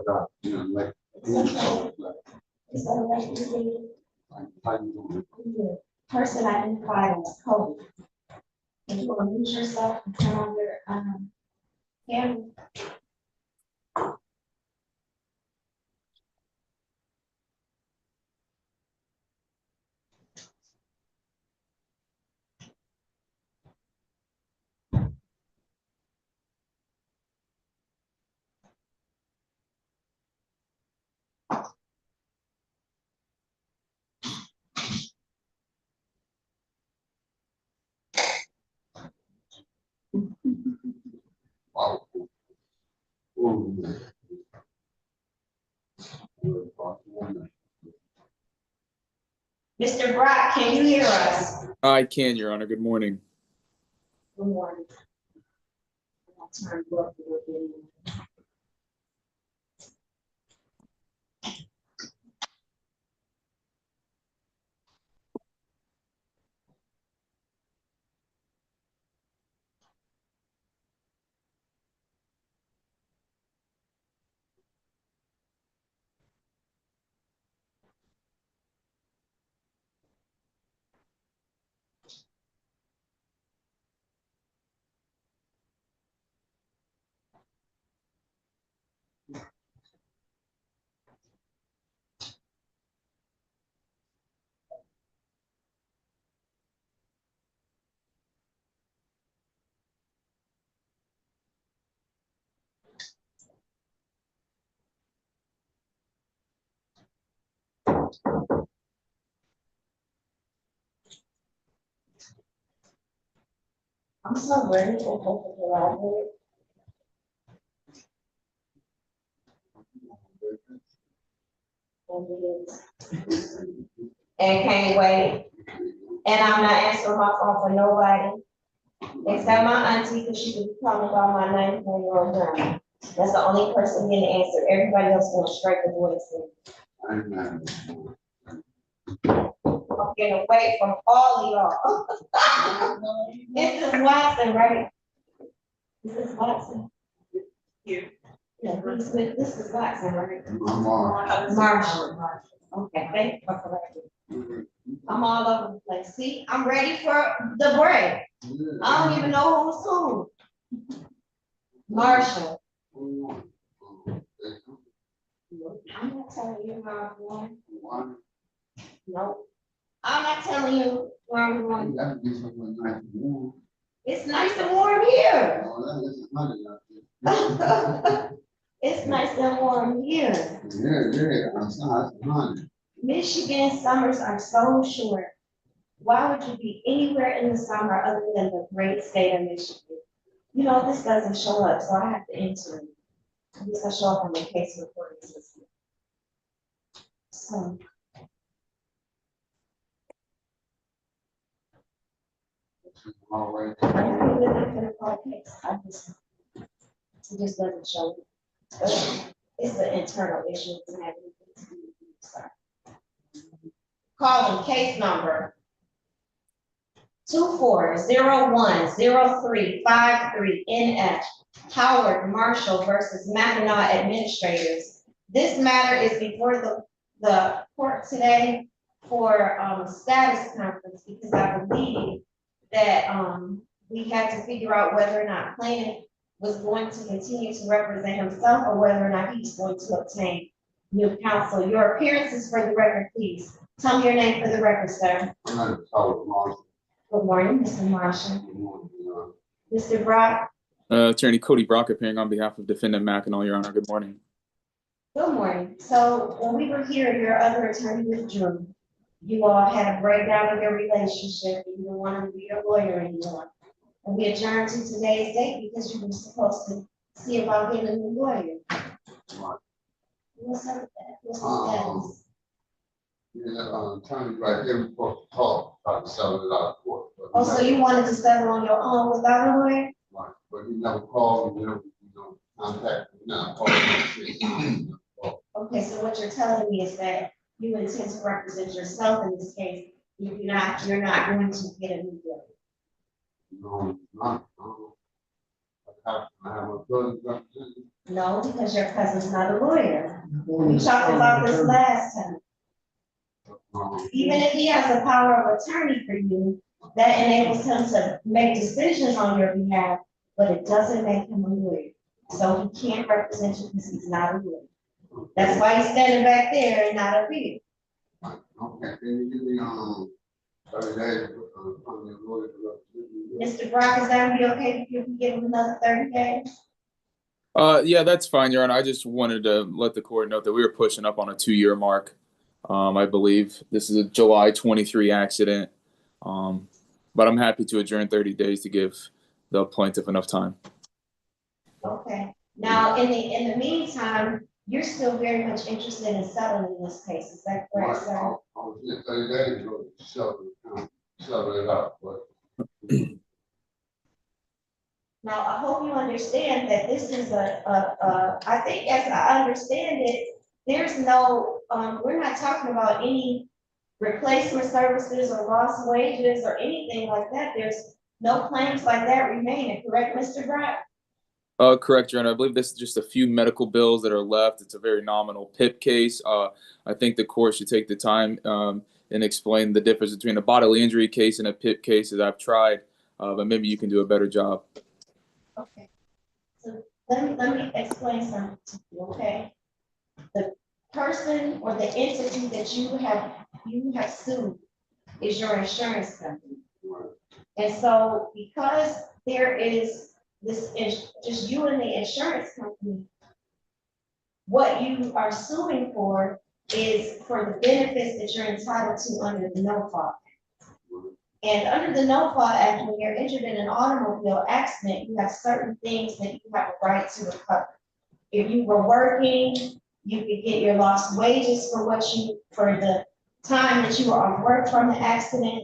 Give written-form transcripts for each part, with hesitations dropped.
forgot, you know, like. It's already person identified as code. If you want to use yourself and turn on your camera. Wow. Mr. Brock, can you hear us? I can, Your Honor. Good morning. Good morning. I'll turn you up a little bit. I'm so ready to open the library. And can't wait. And I'm not answering my phone for nobody. Except my auntie, because she could be calling by my 94-year-old grandma. That's the only person getting answered. Everybody else going straight to voicemail. I'm getting away from all of y'all. This is Watson, right? This is Watson. Here. Yeah, this is Watson, right? Marshall. Okay, thank you for correcting. I'm all over the place. See, I'm ready for the break. I don't even know who's who. Marshall. I'm not telling you where I'm going. Nope. I'm not telling you where I'm going. It's nice and warm here. It's nice and warm here. Michigan summers are so short. Why would you be anywhere in the summer other than the great state of Michigan? You know, this doesn't show up, so I have to enter it. This will show up on the case recording system. So. All I don't really look for the whole case. It just doesn't show. It's an internal issue. It doesn't have anything to do with you, sir. Calling case number 24010353 NF Howard Marshall versus Mackinac Administrators. This matter is before the court today for status conference because I believe that we had to figure out whether or not plaintiff was going to continue to represent himself or whether or not he's going to obtain new counsel. Your appearances for the record, please. Tell me your name for the record, sir. Good morning, Mr. Marshall. Mr. Brock. Attorney Cody Brock appearing on behalf of defendant Mackinac, Your Honor. Good morning. Good morning. So when we were here, your other attorney withdrew. You all had a breakdown of your relationship. You didn't want to be a lawyer anymore. And we adjourned to today's date because you were supposed to see about getting a new lawyer. What's up with that? What's the status? Attorney right here, we're supposed to talk, try to settle it out of court. Oh, so you wanted to settle on your own without a lawyer? Right, but he never called me, contact me, now called me. Okay, so what you're telling me is that you intend to represent yourself in this case. You're not going to get a new lawyer. No, not. I have a brother representing. No, because your cousin's not a lawyer. We talked about this last time. Even if he has a power of attorney for you, that enables him to make decisions on your behalf, but it doesn't make him a lawyer. So he can't represent you because he's not a lawyer. That's why he's standing back there and not up here. Okay, can you give me, 30 days, from your lawyer to represent you? Mr. Brock, is that be okay if we give him another 30 days? Yeah, that's fine, Your Honor. I just wanted to let the court know that we were pushing up on a 2-year mark. I believe this is a July 23 accident. But I'm happy to adjourn 30 days to give the plaintiff enough time. Okay. Now, in the meantime, you're still very much interested in settling this case. Is that correct, sir? I was in 30 days ago, settle it out, but. Now, I hope you understand that this is I think as I understand it, there's no, we're not talking about any replacement services or lost wages or anything like that. There's no claims like that remaining, correct, Mr. Brock? Correct, Your Honor. I believe this is just a few medical bills that are left. It's a very nominal PIP case. I think the court should take the time and explain the difference between a bodily injury case and a PIP case as I've tried, but maybe you can do a better job. Okay. So let me explain something to you, okay? The person or the entity that you have sued is your insurance company. And so because there is this is just you and the insurance company, what you are suing for is for the benefits that you're entitled to under the No Fault Act. And under the No Fault Act, when you're injured in an automobile accident, you have certain things that you have a right to recover. If you were working, you could get your lost wages for the time that you were off work from the accident.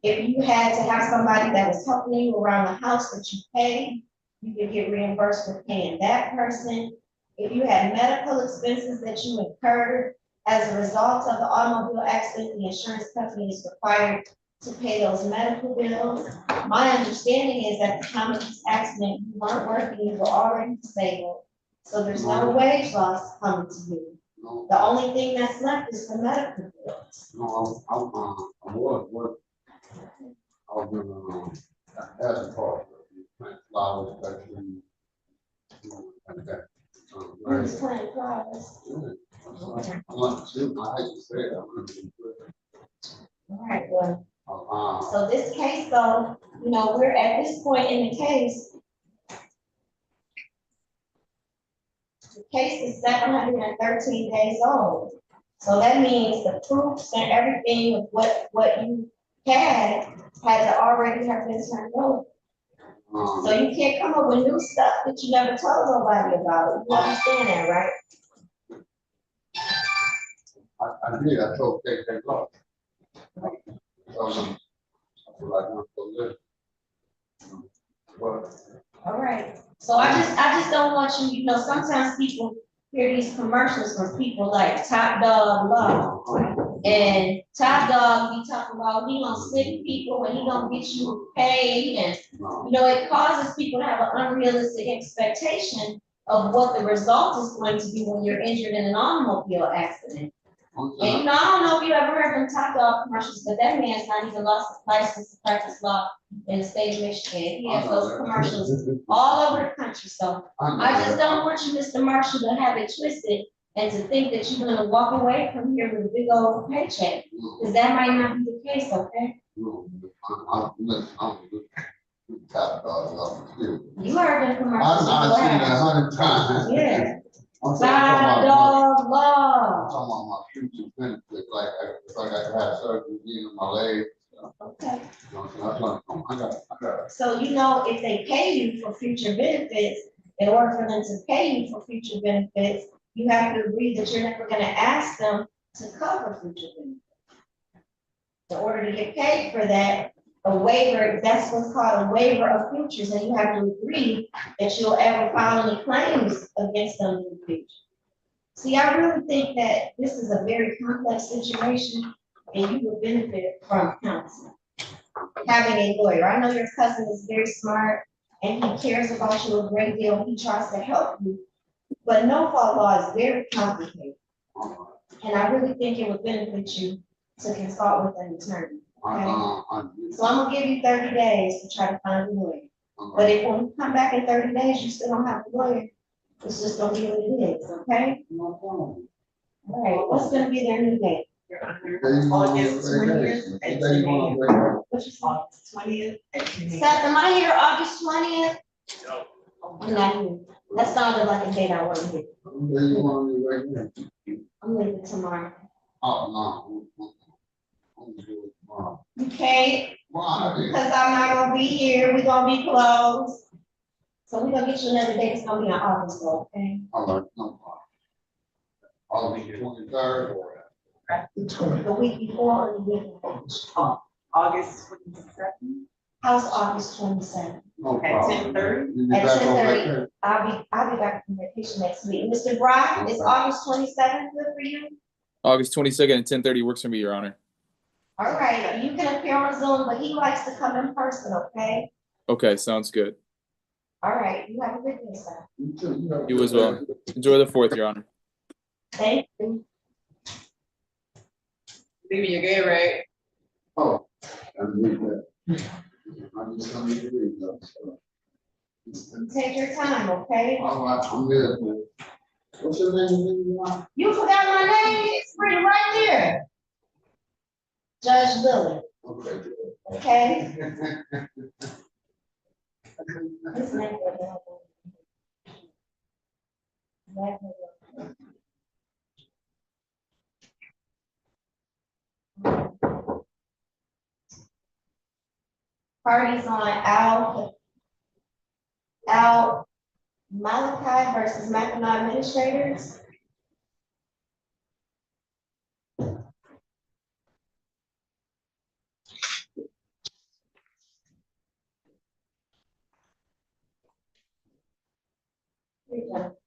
If you had to have somebody that was helping you around the house that you paid, you could get reimbursed for paying that person. If you had medical expenses that you incurred as a result of the automobile accident, the insurance company is required to pay those medical bills. My understanding is at the time of this accident, you weren't working, you were already disabled. So there's no wage loss coming to you. No, The only thing that's left is the medical bills. no, I was working. I was doing, as a part, plant flowers, factory, like that. We're just playing flowers. I'm not sure, I hate to say it, I'm gonna be good. All right, well, Uh, so this case though, we're at this point in the case. The case is 713 days old. So that means the proofs and everything of what you had to already have been turned over. So you can't come up with new stuff that you never told nobody about. You understand that, right? I did, I told Kate that lot. So, I feel like I'm so good. But, All right. So I just don't want you, sometimes people hear these commercials from people like Top Dog Law. And Top Dog be talking about he gonna stick people and he gonna get you paid, and it causes people to have an unrealistic expectation of what the result is going to be when you're injured in an automobile accident. And I don't know if you ever heard them Top Dog commercials, but that man's not even lost his license to practice law in the state of Michigan. He has those commercials all over the country. So I just don't want you, Mr. Marshall, to have it twisted and to think that you're gonna walk away from here with a big old paycheck, because that might not be the case, okay? I'm Top Dog. You heard the commercials. I've Go seen it ahead. 100 times. Yeah. I'm Top talking Dog Law. about my future benefits, like if I got to have surgery in my leg. Okay. That's what I got it. So if they pay you for future benefits, in order for them to pay you for future benefits, you have to agree that you're never gonna ask them to cover future benefits. In order to get paid for that, a waiver, that's what's called a waiver of futures, and you have to agree that you'll ever file any claims against them in the future. See, I really think that this is a very complex situation, and you will benefit from counsel. Having a lawyer. I know your cousin is very smart. and he cares about you a great deal, he tries to help you. But no-fault law is very complicated, and I really think it would benefit you to consult with an attorney. So I'm gonna give you 30 days to try to find a lawyer. But if when you come back in 30 days, you still don't have a lawyer, it's just gonna be what it is, okay? All right, what's gonna be their new date? August 20th at 10 a.m. What you say? August 20th at 10 a.m. Seth, am I here August 20th? I'm not here. That sounded like a date I wasn't here. I'm leaving tomorrow. You can't, because I'm not gonna be here, we're gonna be closed. So we're gonna get you another date, it's gonna be in August, okay? I'll be 23rd or. The week before or the week before? August 22nd How's August 27th? No at problem. 10:30. You be At back on 10:30. vacation? I'll be back from vacation next week. Mr. Brock, is August 27th good for you? August 22nd at 10:30 works for me, Your Honor. All right, you can appear on Zoom, but he likes to come in person, okay? Okay, sounds good. All right, you have a good day, sir. You too. have a You as good well. day. Enjoy the 4th, Your Honor. Thank you. Leaving your gay right? Oh, I read that. I'm just gonna read that. So. Take your time, okay? All right, I'm good, man. What's your name again? You forgot my name, it's written right there. Judge Lillard, Okay. okay? His name is Parties on Al Malachi versus Mackinac Administrators. Here you go.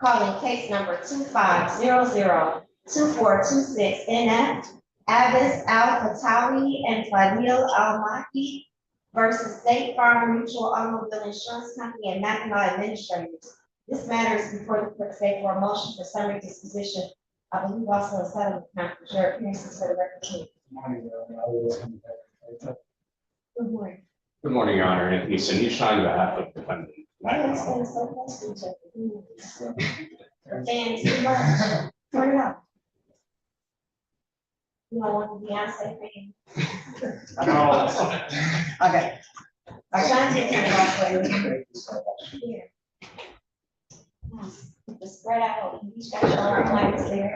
Calling case number 25002426 NF, Abbas Al-Fatawi and Fadil Al-Maki versus State Farm Mutual Automobile Insurance Company and Mackinac Administrators. This matter is before the clerk today for a motion for summary disposition. I believe also a settlement conference. Your appearances for the record, please. Good morning. Good morning, Your Honor. Anthony Sinisha on behalf of defendant. Why are you staying so close to each other? Fans too much. Turn it up. You don't want the Beyonce fan. Okay. Ashanti, turn it off for you. Here. Just spread out, you each got your own lights there.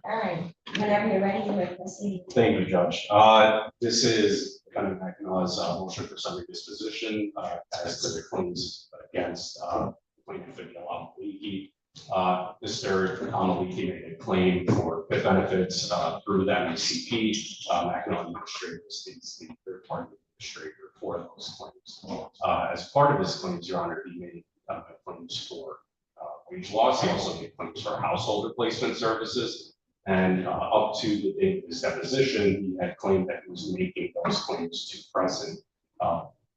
All right, whenever you're ready, you may proceed. Thank you, Judge. This is defendant Mackinaw's motion for summary disposition as to the claims against plaintiff Fidel Al-Maliki. Mr. Al-Maliki made a claim for benefits through the MECP. Mackinac Administrators is the third party administrator for those claims. As part of his claims, Your Honor, he made claims for wage loss. He also made claims for household replacement services. And up to the date of his deposition, he had claimed that he was making those claims to present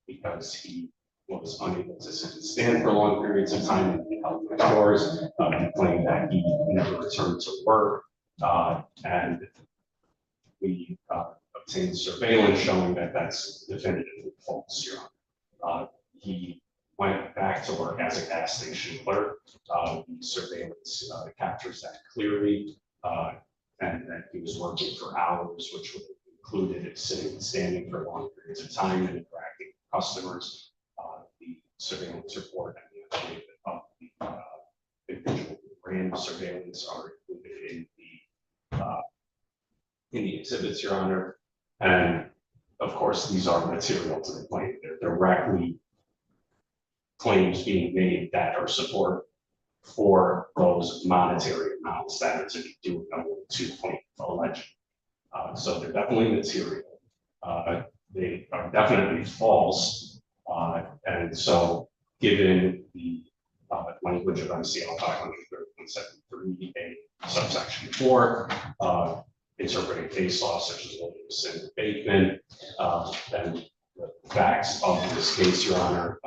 because he was unable to sit and stand for long periods of time and he held the chores. He claimed that he never returned to work. And we obtained surveillance showing that that's definitively false, Your Honor. He went back to work as a gas station clerk. The surveillance captures that clearly. And that he was working for hours, which would have included sitting and standing for long periods of time and interacting with customers. The surveillance report and the affidavit of the individual who ran the surveillance are included in the exhibits, Your Honor. And of course, these are material to the claim. They're directly claims being made that are support for those monetary amounts that are to be due to plaintiff alleged. So they're definitely material. They are definitely false. And so given the language of MCL 530.73, a subsection 4, interpreting case law such as Williamson and Bateman, then the facts of this case, Your Honor,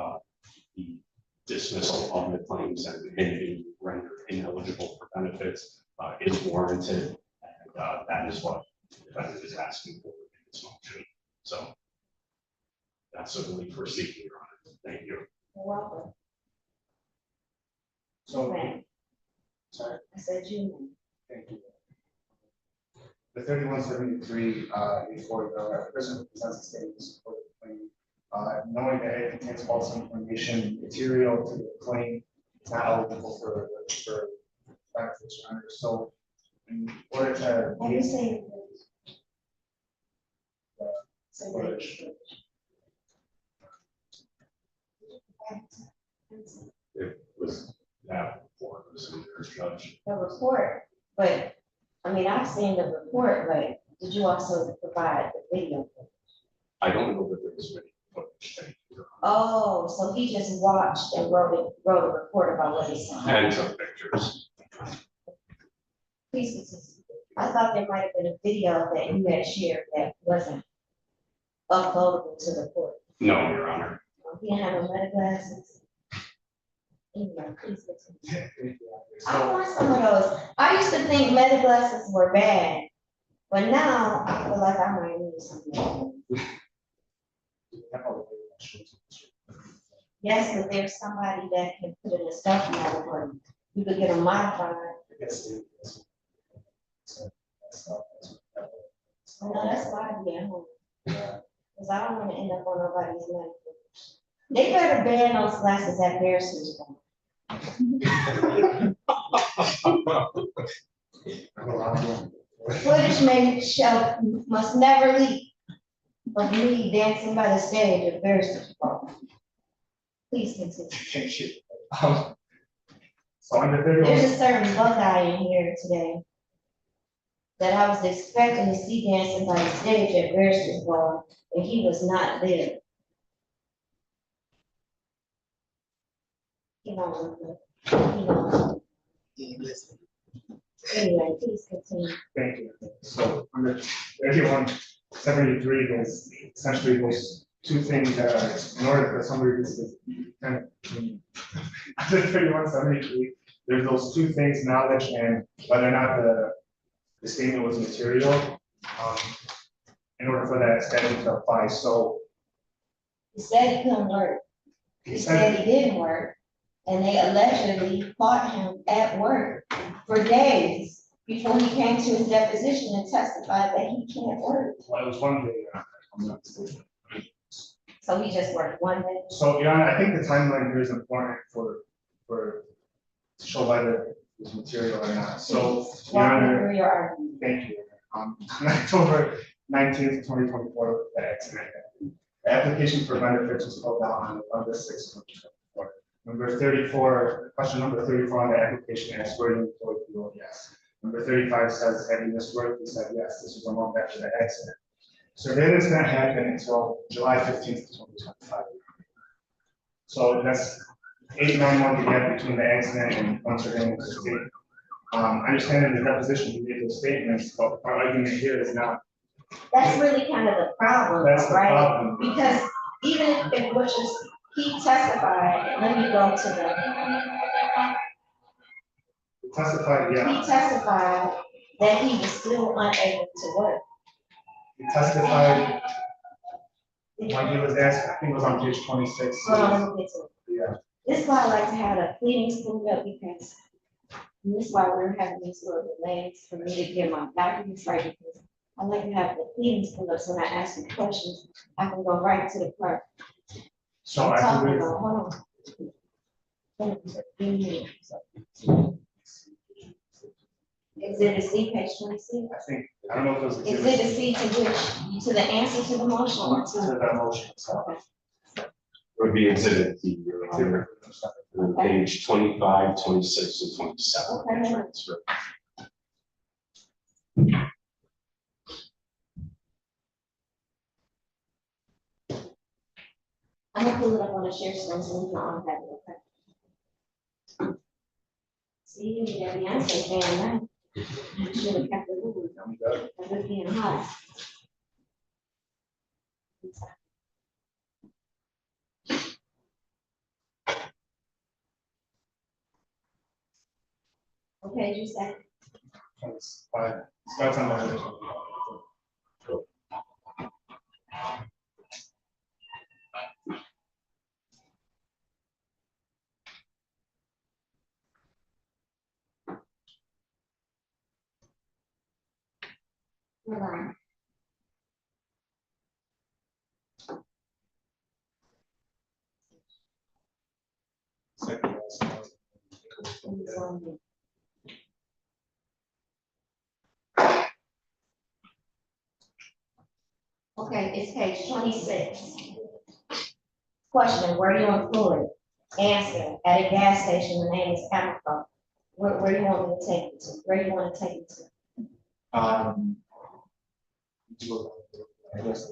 the dismissal of the claims and being rendered ineligible for benefits is warranted, and that is what the defendant is asking for in this motion. So that's a relief we're seeking, Your Honor. Thank you. You're welcome. So, Ma'am, sorry, I said you. thank you. The 3173, before the person presents a statement to support the claim, knowing that it contains false information material to the claim, it's not eligible for benefits, Your Honor. So, in order to What are you saying? It was that report was in there, Judge. The report, but, I mean, I've seen the report, but did you also provide the video? I don't know that there was any footage. Thank you, Your Honor. Oh, so he just watched and wrote a report about what he saw. And took pictures. Please, continue. I thought there might have been a video that you had shared that wasn't uploadable to the court. No, Your Honor. He didn't have no meta glasses. Anyway, please continue. I So, want some of those. I used to think meta glasses were bad, but now I feel like I might need some. Yes, but there's somebody that can put in a stuff model for you. You could get a modified. No, that's why I be at home. Cause I don't wanna end up on nobody's money. They better ban those glasses at Bearson's. Footage must never leak of me dancing by the stage at Bearson's. Please continue. Thank you. So under 31. There's a certain bug guy in here today that I was expecting to see dancing by the stage at Bearson's Ball, and he was not there. You know. Anyway, please continue. Thank you. So under 3173, there's essentially those two things that are, in order for somebody to kind of, under 3173, there's those two things, knowledge and whether or not the statement was material, in order for that statute to apply. So He said he couldn't work. He said he didn't work, and they allegedly caught him at work for days before he came to his deposition and testified that he can't work. well, it was one day. I'm not mistaken. So he just worked one day. So, Your Honor, I think the timeline here is important for to show whether it's material or not. So, Your Walk me Honor, through your argument. thank you. On October 19th, 2024, the accident happened. The application for benefits was filled out on November 6th, 2024. Number 34, question number 34 on the application asks where you employed the role, yes. Number 35 says, have you missed work? He said, yes, this was a month after the accident. Surveillance didn't happen until July 15th, 2025. So that's 8-9 month gap between the accident and when surveillance was taken. I understand in the deposition you made those statements, but our argument here is not. That's really kind of the problem, That's the right? problem. Because even if which is, he testified, let me go to the, Testified, he yeah. testified that he was still unable to work. He testified when he was asked, I think it was on page 26. Hold on, let me get to it. Yeah. This is why I like to have the pleadings pulled up because this is why we're having these little delays for me to get my documents right. Because I like to have the pleadings pulled up so when I ask you questions, I can go right to the part. So I Talking believe, about, hold on. Exhibit C, page 26. I don't know if it was. Exhibit C to which, to the answer to the motion or To to? that motion. So, Okay. Would be exhibit D, Your Honor, on page 25, 26, and 27. Okay. the transcript. I'm gonna pull it up on the share screen so we can all have it, okay? See, you got Beyonce fan, right? Should have kept the rules. It was being hot. Okay, you said, Starts on the. hold on. Okay, it's page 26. Question, were you employed? Answer, at a gas station, the name is Amoco. Where do you want me to take it to? Where do you want to take it to? I guess.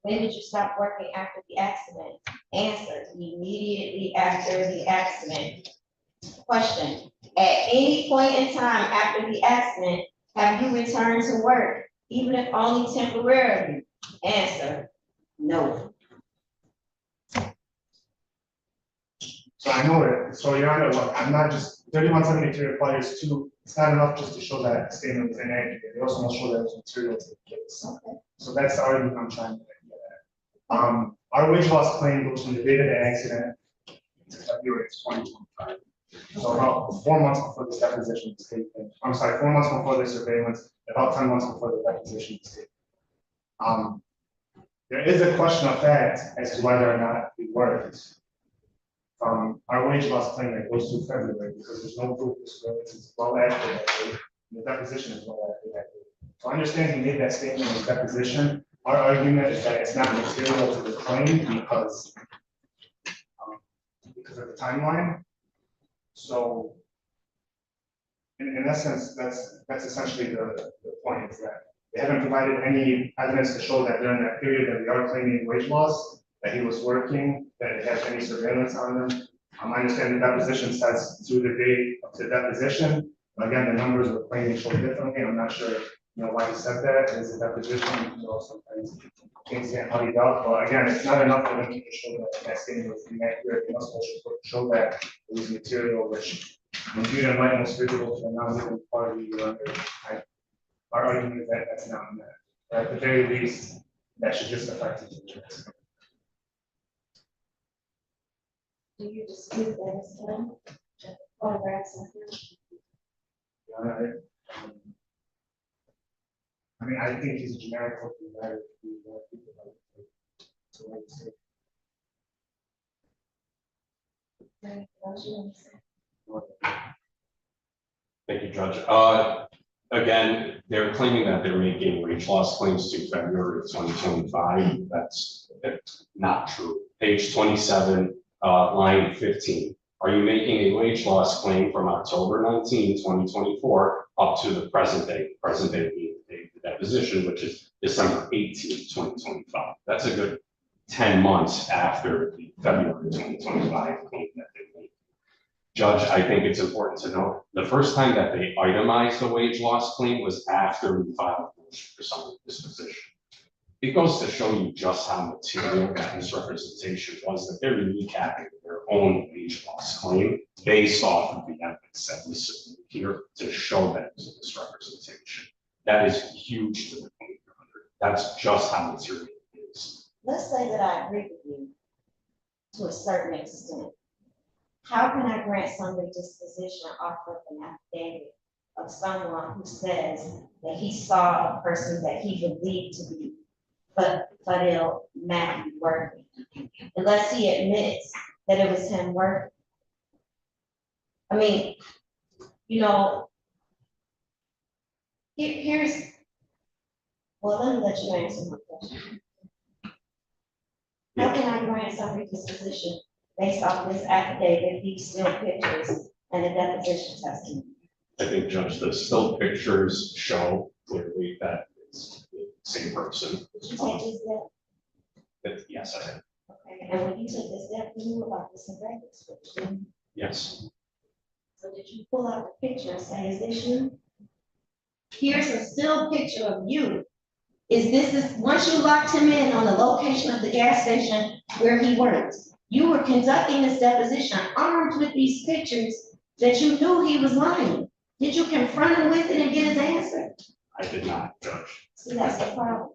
When did you stop working after the accident? Answer, immediately after the accident. Question, at any point in time after the accident, have you returned to work, even if only temporarily? Answer, no. So I know it, so Your Honor, look, I'm not just, 3173 requires two, it's not enough just to show that statement was inaccurate, it also must show that it was material to the case. Okay. So that's the argument I'm trying to get at. Our wage loss claim goes from the date of the accident to February 2025. So about 4 months before this deposition was taken, I'm sorry, 4 months before the surveillance, about 10 months before the deposition was taken. There is a question of fact as to whether or not we worked. Our wage loss claim that goes through February, because there's no proof this is well after that date, and the deposition is well after that date. So I understand he made that statement in his deposition. Our argument is that it's not material to the claim because of the timeline. So in essence, that's essentially the point, is that they haven't provided any evidence to show that during that period that we are claiming wage loss, that he was working, that it has any surveillance on him. I understand the deposition says through the date of the deposition. Again, the numbers were claiming show differently. I'm not sure, why he said that. It is a deposition, sometimes things get hurried up. But again, it's not enough for them to show that that statement was inaccurate. They must also show that it was material, which when viewed in light most visible to the non-living party, our argument is that that's not in there. At the very least, that should just affect it. Do you dispute that as well? Photographs and I mean, I think he's a generic looking letter. Thank you, Judge. Again, they're claiming that they're making wage loss claims to February of 2025. That's not true. Page 27, line 15. Are you making a wage loss claim from October 19, 2024 up to the present day being the deposition, which is December 18, 2025. That's a good 10 months after the February 2025 claim that they made. Judge, I think it's important to note, the first time that they itemized the wage loss claim was after we filed a motion for summary disposition. It goes to show you just how material that misrepresentation was, that they're recapping their own wage loss claim based off of the evidence that we submitted here to show that it's a misrepresentation. That is huge to the point. That's just how material it is. let's say that I agree with you to a certain extent. How can I grant summary disposition off of an affidavit of someone who says that he saw a person that he believed to be Fadil Matthew working, unless he admits that it was him working? I mean, here's, well, let me let you answer my question. How can I grant summary disposition based off this affidavit, these still pictures, and the deposition testimony? I think, Judge, the still pictures show clearly that it's the same person. Did you take this step? But yes, I have. And when you took this step, you knew about this in records. Yes, So did you pull out the picture and say, is this you? Here's a still picture of you. Once you locked him in on the location of the gas station where he worked, you were conducting this deposition armed with these pictures that you knew he was lying. Did you confront him with it and get his answer? I did not, Judge. See, that's the problem.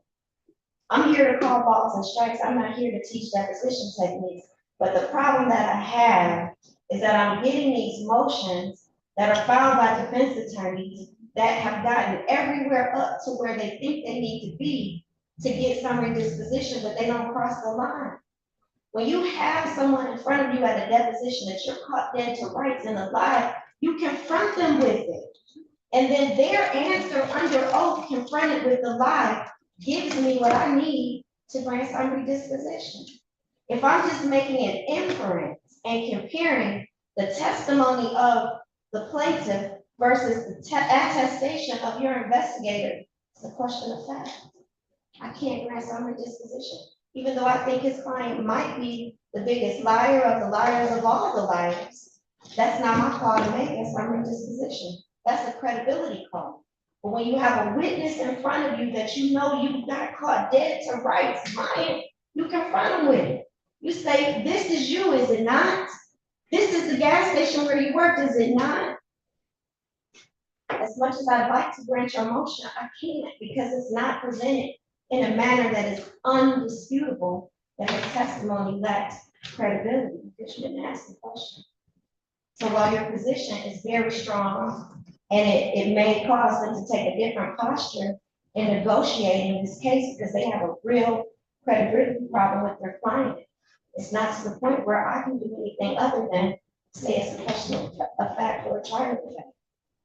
I'm here to call balls and strikes. I'm not here to teach deposition techniques. But the problem that I have is that I'm getting these motions that are filed by defense attorneys that have gotten everywhere up to where they think they need to be to get summary disposition, but they don't cross the line. When you have someone in front of you at a deposition that you're caught dead to rights in a lie, you confront them with it. And then their answer under oath confronted with the lie gives me what I need to grant summary disposition. If I'm just making an inference and comparing the testimony of the plaintiff versus the attestation of your investigator, it's a question of fact. I can't grant summary disposition, even though I think his client might be the biggest liar of the liars of all the liars. That's not my call to make a summary disposition. That's a credibility call. But when you have a witness in front of you that you know you got caught dead to rights lying, you confront him with it. You say, this is you, is it not? This is the gas station where you worked, is it not? As much as I'd like to grant your motion, I can't because it's not presented in a manner that is undisputable that the testimony lacks credibility, because you didn't ask the question. So while your position is very strong and it may cause them to take a different posture in negotiating this case because they have a real credibility problem with their client, it's not to the point where I can do anything other than say it's a question of fact or a trial of fact.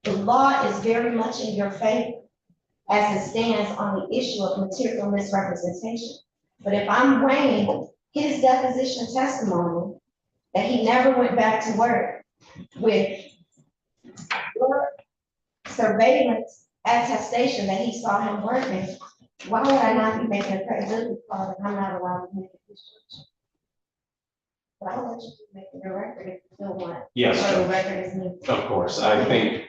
The law is very much in your favor as it stands on the issue of material misrepresentation. But if I'm weighing his deposition testimony that he never went back to work with your surveillance attestation that he saw him working, why would I not be making a credibility call that I'm not allowed to make a decision? But I'll let you make the record if you still want. Yes, Or the Judge. record is needed. Of course, I think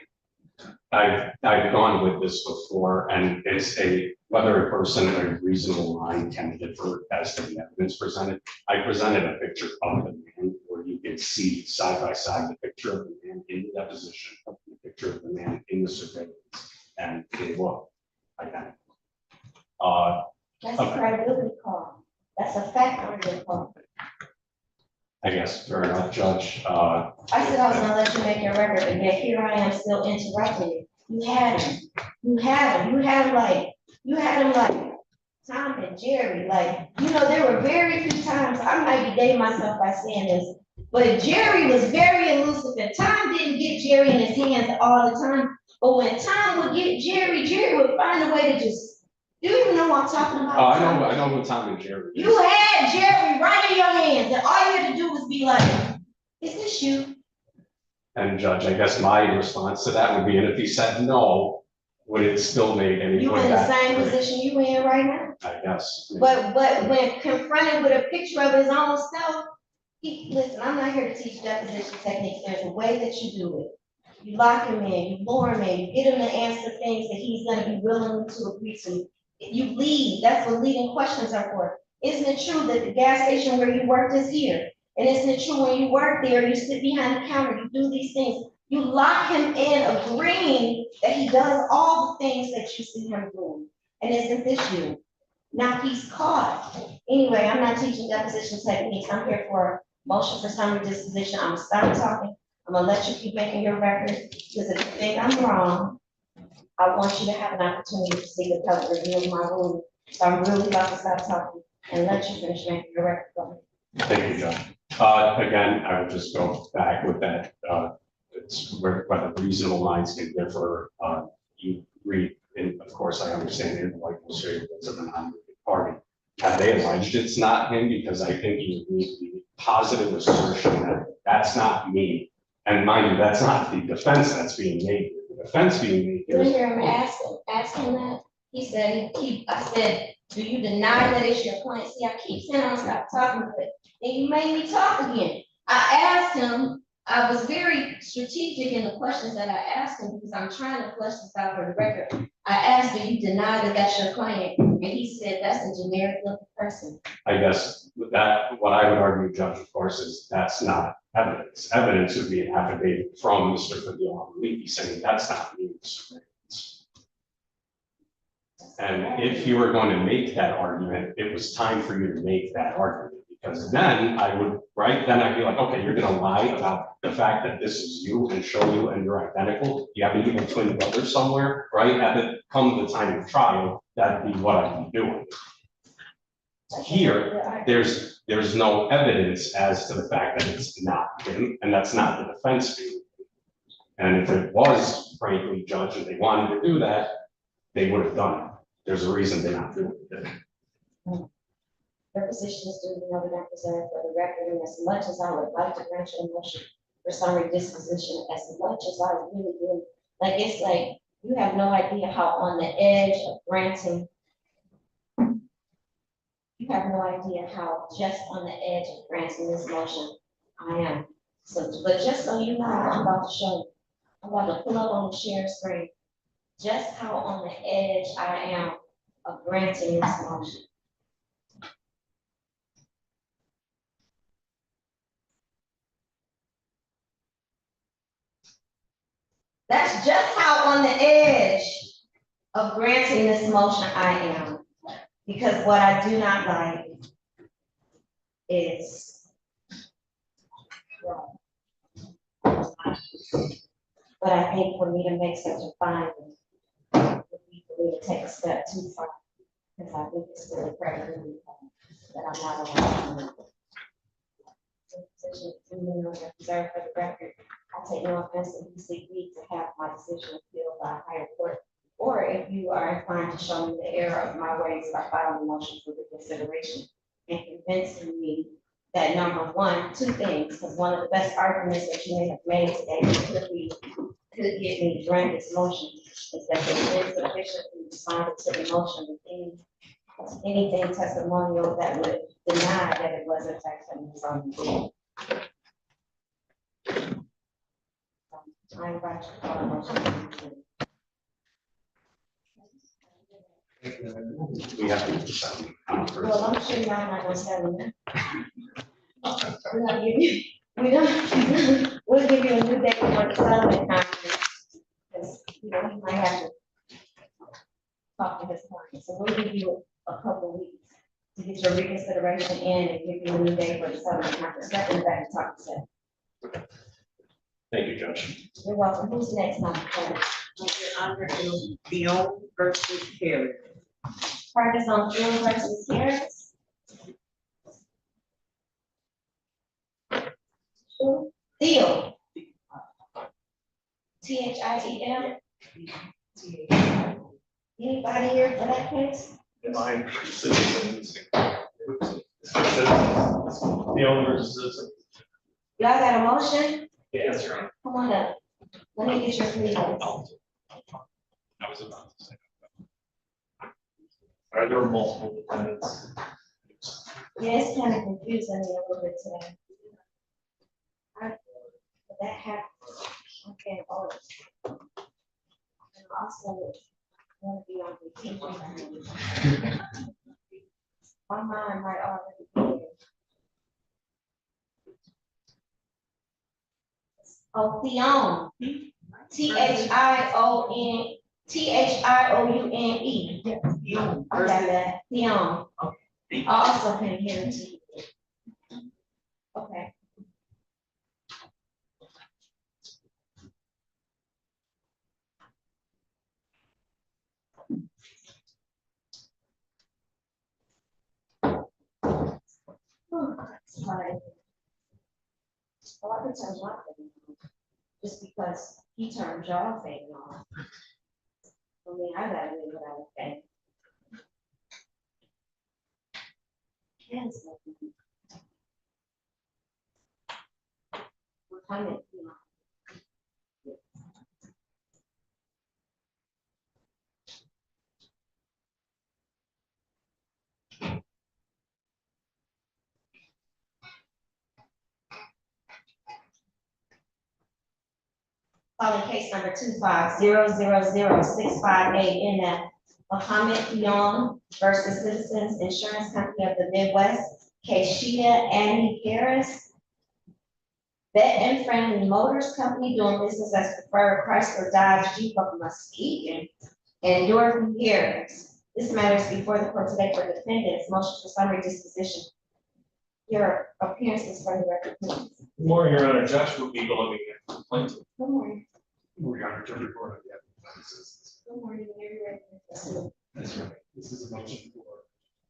I've gone with this before, and it's whether a person of a reasonable mind can differ as to the evidence presented. I presented a picture of the man where you can see side by side the picture of the man in the deposition, of the picture of the man in the surveillance, and they look identical. That's a credibility call. That's a fact-oriented call. I guess, fair enough, Judge. I said I was gonna let you make your record, and yet here I am still interrupting you. You had him like Tom and Jerry, there were very few times, I might be dating myself by saying this, but Jerry was very elusive, and Tom didn't get Jerry in his hands all the time, but when Tom would get Jerry, Jerry would find a way to just, do you even know what I'm talking about? I know who Tom and Jerry is. You had Jerry right in your hands, and all you had to do was be like, is this you? And Judge, I guess my response to that would be, and if he said no, would it still make any? You in the same position you in right now. I guess. But when confronted with a picture of his own self, listen, I'm not here to teach deposition techniques. There's a way that you do it. You lock him in, you lure him in, you get him to answer things that he's gonna be willing to agree to. You lead, that's what leading questions are for. Isn't it true that the gas station where you worked is here? And isn't it true when you work there, you sit behind the counter, you do these things, you lock him in agreeing that he does all the things that you see him doing. And isn't this you? Now he's caught. Anyway, I'm not teaching deposition techniques. I'm here for a motion for summary disposition. I'm gonna stop talking. I'm gonna let you keep making your record, because if you think I'm wrong, I want you to have an opportunity to see the public review of my ruling. So I'm really about to stop talking and let you finish making your record. Thank you, Judge. Again, I would just go back with that. It's whether reasonable minds can differ. You read, and of course, I understand it, like we'll show you, it's a non-moving party. Have they alleged it's not him? Because I think you need the positive assertion that that's not me. And mind you, that's not the defense that's being made. The defense being made You here. hear him ask him that? He said, I said, Do you deny that it's your client? See, I keep saying I'm stop talking, but then you made me talk again. I asked him, I was very strategic in the questions that I asked him because I'm trying to flesh this out for the record. I asked, do you deny that that's your client? And he said, that's a generic looking person. I guess that, what I would argue, Judge, of course, is that's not evidence. Evidence would be an affidavit from Mr. Fabiola Maliki saying that's not me, surveillance. And if you were going to make that argument, it was time for you to make that argument. Because then I would, right, then I'd be like, okay, you're gonna lie about the fact that this is you and show you and you're identical. You have an evil twin brother somewhere, right? At the come the time of trial, that'd be what I'd be doing. Here, there's no evidence as to the fact that it's not him, and that's not the defense view. And if it was, frankly, Judge, and they wanted to do that, they would have done it. There's a reason they're not doing it. Your position is duly noted and preserved for the record, and as much as I would like to grant your motion for summary disposition, as much as I really do, like, it's like, you have no idea how on the edge of granting, you have no idea how just on the edge of granting this motion I am. So, but just so you know, I'm about to show you, I'm about to pull up on the share screen, just how on the edge I am of granting this motion. That's just how on the edge of granting this motion I am. Because what I do not like is, but I think for me to make such a finding, would be for me to take a step too far. Because I think it's really prevalent that I'm not allowed to. Decision reserved for the record. I take no offense if you seek me to have my decision appealed by a higher court, or if you are inclined to show me the error of my ways by filing a motion for reconsideration and convincing me that number one, two things, because one of the best arguments that you may have made today could get me to grant this motion is that they insufficiently responded to the motion with anything testimonial that would deny that it was in fact coming from me. I invite you to call a motion. We have to do something. Well, I'm sure y'all not gonna tell me. We're gonna give you, we'll give you a new date for the settlement conference. Because, you know, he might have to talk to his client, so we'll give you a couple of weeks to get your reconsideration in and give you a new date for the settlement conference. Step in back and talk to him. Thank you, Judge. You're welcome. Who's next, Madam Clerk? Under Dion versus Perry. Practice on Field versus Harris. Theo. THIEM. Anybody here for that case? Mine, citizens. The owners, citizens. Y'all got a motion? Yes, sir. Come on up. Let me get your pleadings. I was about to say. Are there multiple defendants? Yeah, it's kind of confusing me a little bit today. But that happens. Okay, oh. And also, want to be on vacation. My mind might already be there. Oh, Theon. THIOUNE. I got that. Theon. I also can hear it too. Okay. Sorry. Well, I could turn my thing on, just because he turned y'all thing on. I mean, I gotta do what I was saying. Cancel. We're coming, you know. Calling case number 250000658 NF. Mohammed Qiana versus Citizens Insurance Company of the Midwest. Qiana Denise Vet and Friendly Motors Company doing business as Preferred Chrysler Dodge Jeep of Muskegon. And Dorothy Harris. This matter is before the court today for defendants. Motion for summary disposition. Your appearances for the record, please. Good morning, Your Honor. Joshua Beagle, on behalf of the plaintiff. Good morning. We're going to report on behalf of the citizens. Good morning. That's right. This is a motion for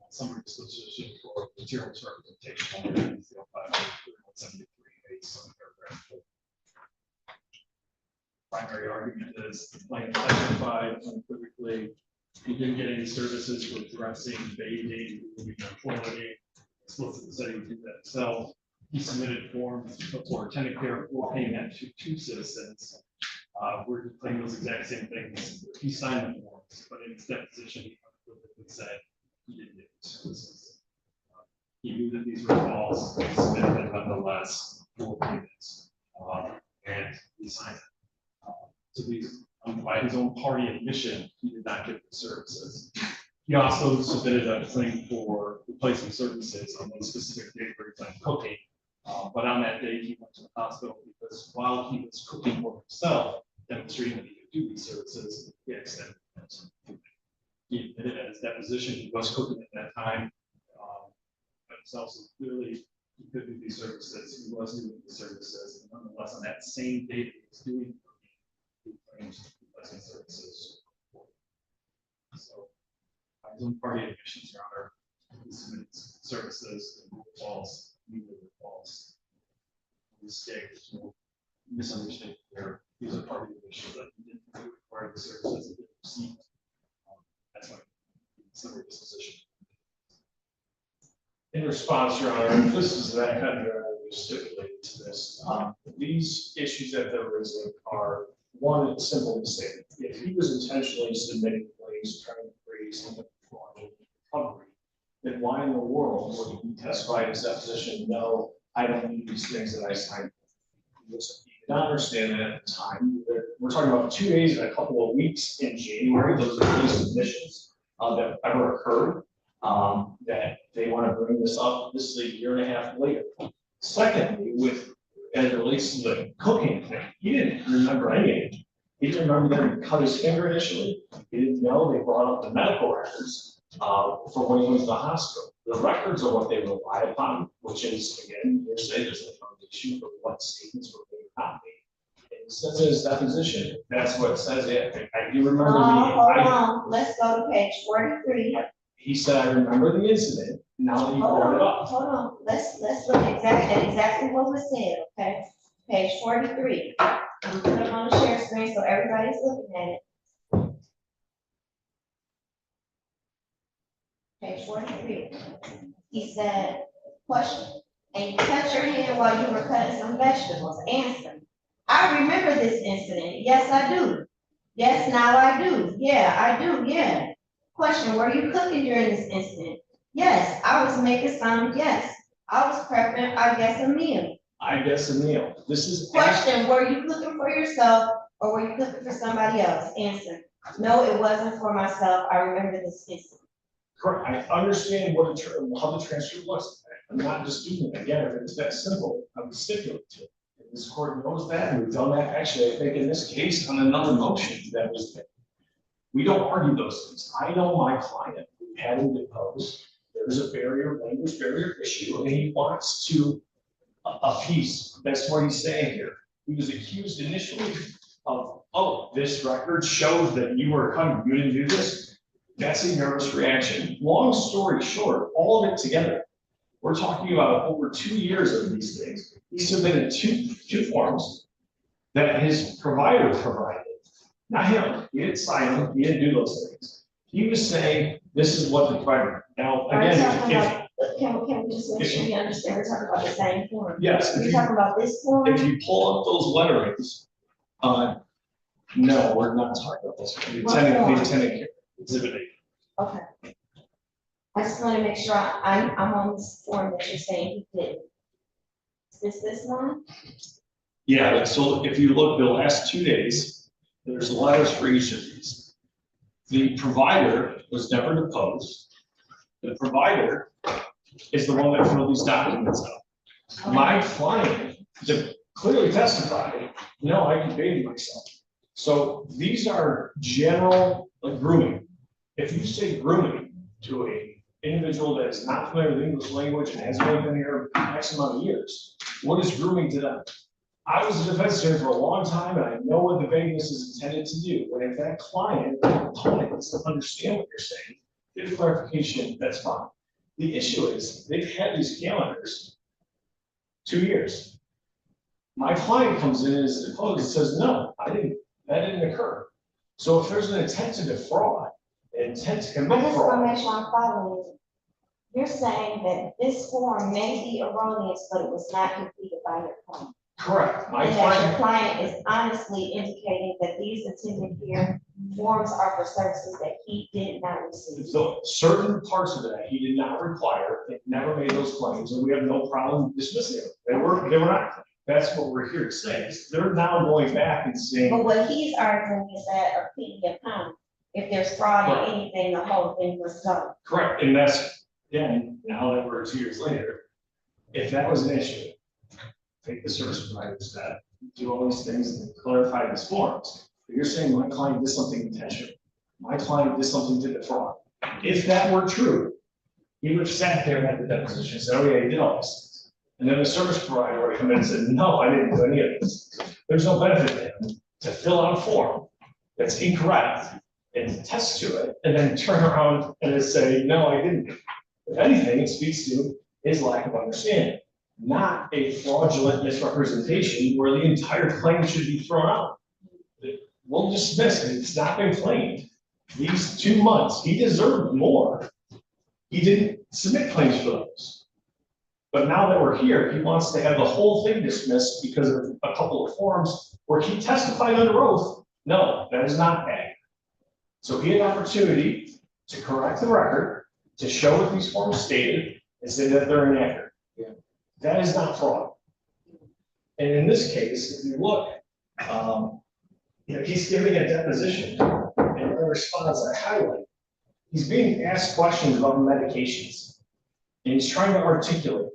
summary disposition for material misrepresentation under NCL 57173A, subparagraph 4. Primary argument is the plaintiff testified unequivocally he didn't get any services for dressing, bathing, moving on toileting. Explicitly said he would do that himself. He submitted forms for attendant care or paying that to two citizens. We're claiming those exact same things. He signed the forms, but in his deposition, he unequivocally said he didn't get the services. He knew that these were false, but he submitted them nonetheless for payments, and he signed it. So these, by his own party admission, he did not get the services. He also submitted a claim for replacement services on one specific day where he planned cooking. But on that day, he went to the hospital because while he was cooking for himself, demonstrating that he could do these services, he extended that. He admitted at his deposition he was cooking at that time. But himself, so clearly he could do these services. He was doing the services, and nonetheless, on that same day that he was doing cooking, he claimed replacement services. So, by his own party admissions, Your Honor, he submitted services that were false, legally false. Mistake, there's no misunderstanding there. These are party admissions that he didn't require the services that he received. That's why summary disposition. In response, Your Honor, this is that kind of stipulated to this. These issues that they're raising are one, it's simple to say. If he was intentionally submitting claims trying to raise some fraudulent recovery, then why in the world would he testify in his deposition? No, I don't need these things that I signed. He did not understand that at the time. We're talking about 2 days and a couple of weeks in January. Those are these submissions that ever occurred. That they want to bring this up. This is a year and a half later. Secondly, as it relates to the cooking thing, he didn't remember any of it. He didn't remember that he cut his finger initially. He didn't know they brought up the medical records for when he went to the hospital. The records are what they rely upon, which is, again, hearsay. There's a foundation for what statements were made or not made. It says in his deposition, that's what it says. I do remember Hold on, let's go to page 43. He said, I remember the incident. Now that you brought it up. Hold on, let's look exactly what was said, okay? Page 43. I'm gonna put it on the share screen so everybody's looking at it. Page 43. He said, question, and you cut your hand while you were cutting some vegetables. Answer. I remember this incident. Yes, I do. Yes, now I do. Yeah, I do. Yeah. Question, were you cooking during this incident? Yes, I was making some. Yes, I was prepping, I guess, a meal. I guess a meal. This is Question, were you cooking for yourself or were you cooking for somebody else? Answer, no, it wasn't for myself. I remember this incident. correct. I understand how the transcript looks. I'm not disputing it. Again, if it's that simple, I would stipulate to it. And this court knows that, and we've done that actually, I think, in this case on another motion that was made. We don't argue those things. I know my client who had him deposed. There's a language barrier issue, and he wants to appease. That's what he's saying here. He was accused initially of, oh, this record shows that you were coming, you didn't do this. That's a nervous reaction. Long story short, all of it together, we're talking about over 2 years of these things. He submitted two forms that his provider provided. Not him. He didn't sign them. He didn't do those things. He was saying, this is what the provider. Now, again, Can we just make sure we understand we're talking about the same form? yes, We're talking about this form? if you pull up those letterings, no, we're not talking about this. The attendant exhibit 8. Okay. I just want to make sure I'm on this form that you're saying he did. Is this one? Yeah, so if you look the last 2 days, there's letters for each of these. The provider was never deposed. The provider is the one that filled these documents out. My client clearly testified, no, I can bathe myself. So these are general grooming. If you say grooming to a individual that is not familiar with English language and hasn't only been here X amount of years, what is grooming to them? I was a defense attorney for a long time, and I know what the vagueness is intended to do. But if that client or opponent doesn't understand what you're saying, get clarification, that's fine. The issue is they've had these calendars 2 years. My client comes in as deposed and says, no, that didn't occur. So if there's an intent to defraud, an intent to I commit just want to fraud, make sure I'm following you. You're saying that this form may be erroneous, but it was not completed by your client. correct. My And that your client, client is honestly indicating that these attended here forms are for services that he did not receive. so certain parts of that he did not require, they never made those claims, and we have no problem dismissing them. They were not. That's what we're here to say. Is they're now going back and saying, But what he's arguing is that opinion upon, if there's fraud or anything, the whole thing was done. correct, and that's, again, now that we're 2 years later, if that was an issue, take the service provider step, do all these things and clarify these forms. But you're saying my client did something intentional. My client did something to defraud. If that were true, he would have sat there at the deposition and said, oh yeah, he did all these things. And then the service provider would come in and said, no, I didn't do any of this. There's no benefit to him to fill out a form that's incorrect and attest to it, and then turn around and say, no, I didn't. If anything, it speaks to his lack of understanding, not a fraudulent misrepresentation where the entire claim should be thrown out. We'll dismiss it. It's not been claimed. These 2 months, he deserved more. He didn't submit claims for those. But now that we're here, he wants to have the whole thing dismissed because of a couple of forms where he testified under oath. No, that is not accurate. So he had an opportunity to correct the record, to show what these forms stated, and say that they're inaccurate. That is not fraud. And in this case, if you look, he's giving a deposition, and in response, I highlight, he's being asked questions about medications, and he's trying to articulate them.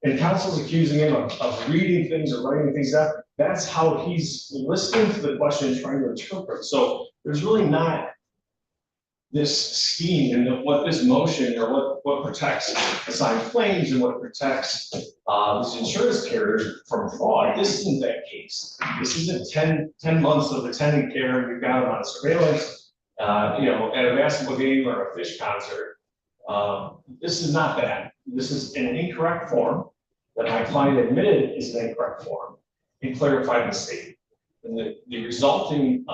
And counsel's accusing him of reading things or writing things out. That's how he's listening to the question and trying to interpret. So there's really not this scheme and what this motion or what protects assigned claims and what protects these insurance carriers from fraud. This isn't that case. This isn't 10 months of attending care and you've got them on surveillance, at a basketball game or a fish concert. This is not that. This is an incorrect form that my client admitted is an incorrect form and clarified the statement. And the resulting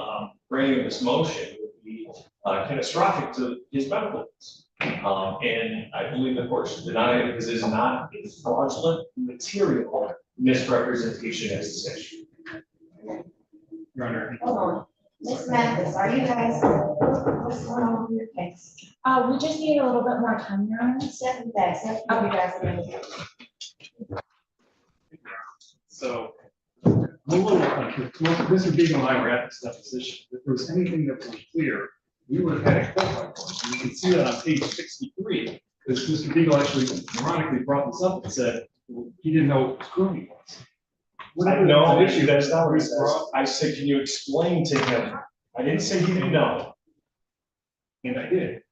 granting of this motion would be catastrophic to his medical needs. And I believe the court should deny it because it is not a fraudulent material misrepresentation as this issue. Your Honor. Hold on. Ms. Mathis, are you guys, what's going on with your case? We just need a little bit more time, Your Honor. Second that, second you guys are gonna do. So, I'm a little confused. Mr. Beagle and I were at this deposition. If there was anything that was unclear, we would have had a clarifying question. You can see that on page 63, because Mr. Beagle actually ironically brought this up and said he didn't know what grooming was. I know the issue, that's not what he says. I said, can you explain to him? I didn't say he didn't know. And I did.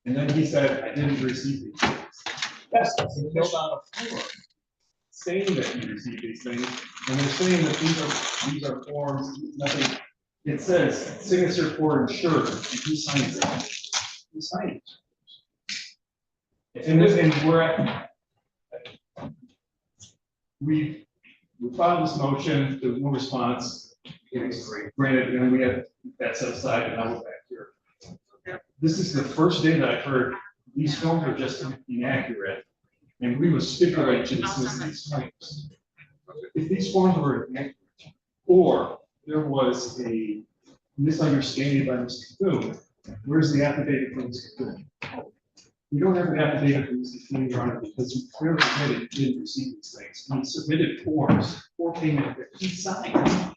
And then he said, I didn't receive these things. Yes. He filled out a form saying that he received these things, and they're saying that these are forms, nothing. It says signature for insured, and who signs it? Who signs it? And we're at, we filed this motion, there was no response. It was great. Granted, and we had that set aside, and now we're back here. This is the first day that I've heard these forms are just inaccurate, and we would stipulate to dismiss these claims. If these forms were inaccurate, or there was a misunderstanding by Mr. Boone, where's the affidavit from Mr. Boone? We don't have an affidavit from Mr. Flynn, Your Honor, because he clearly admitted he didn't receive these things. He submitted forms for payment that he signed.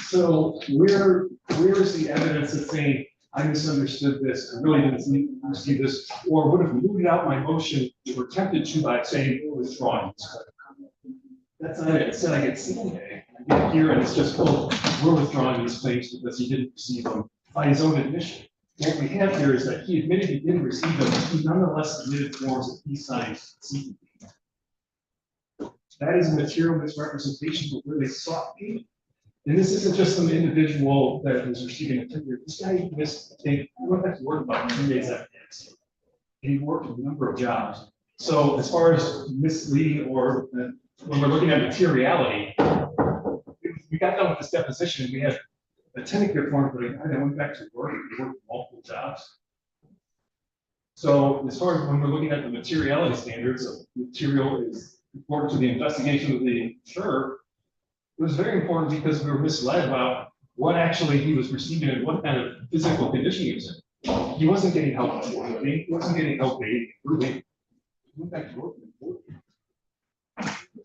So where is the evidence of saying, I misunderstood this, I really didn't receive this, or would have moved out my motion or attempted to by saying withdrawing? That's not it. It said I get CPA. I get here and it's just, well, we're withdrawing these claims because he didn't receive them by his own admission. What we have here is that he admitted he didn't receive them, but he nonetheless submitted forms that he signed. CPA. That is a material misrepresentation of where they sought payment. And this isn't just some individual that was receiving a tenure. This guy missed, I went back to work about 2 days after the accident. And he worked a number of jobs. So as far as misleading or when we're looking at materiality, we got done with this deposition and we had a tenure form, but I went back to work and worked multiple jobs. So as far as when we're looking at the materiality standards, material is important to the investigation of the insurer. It was very important because we were misled about what actually he was receiving and what kind of physical condition he was in. He wasn't getting help. He wasn't getting help aid, improving. He went back to work.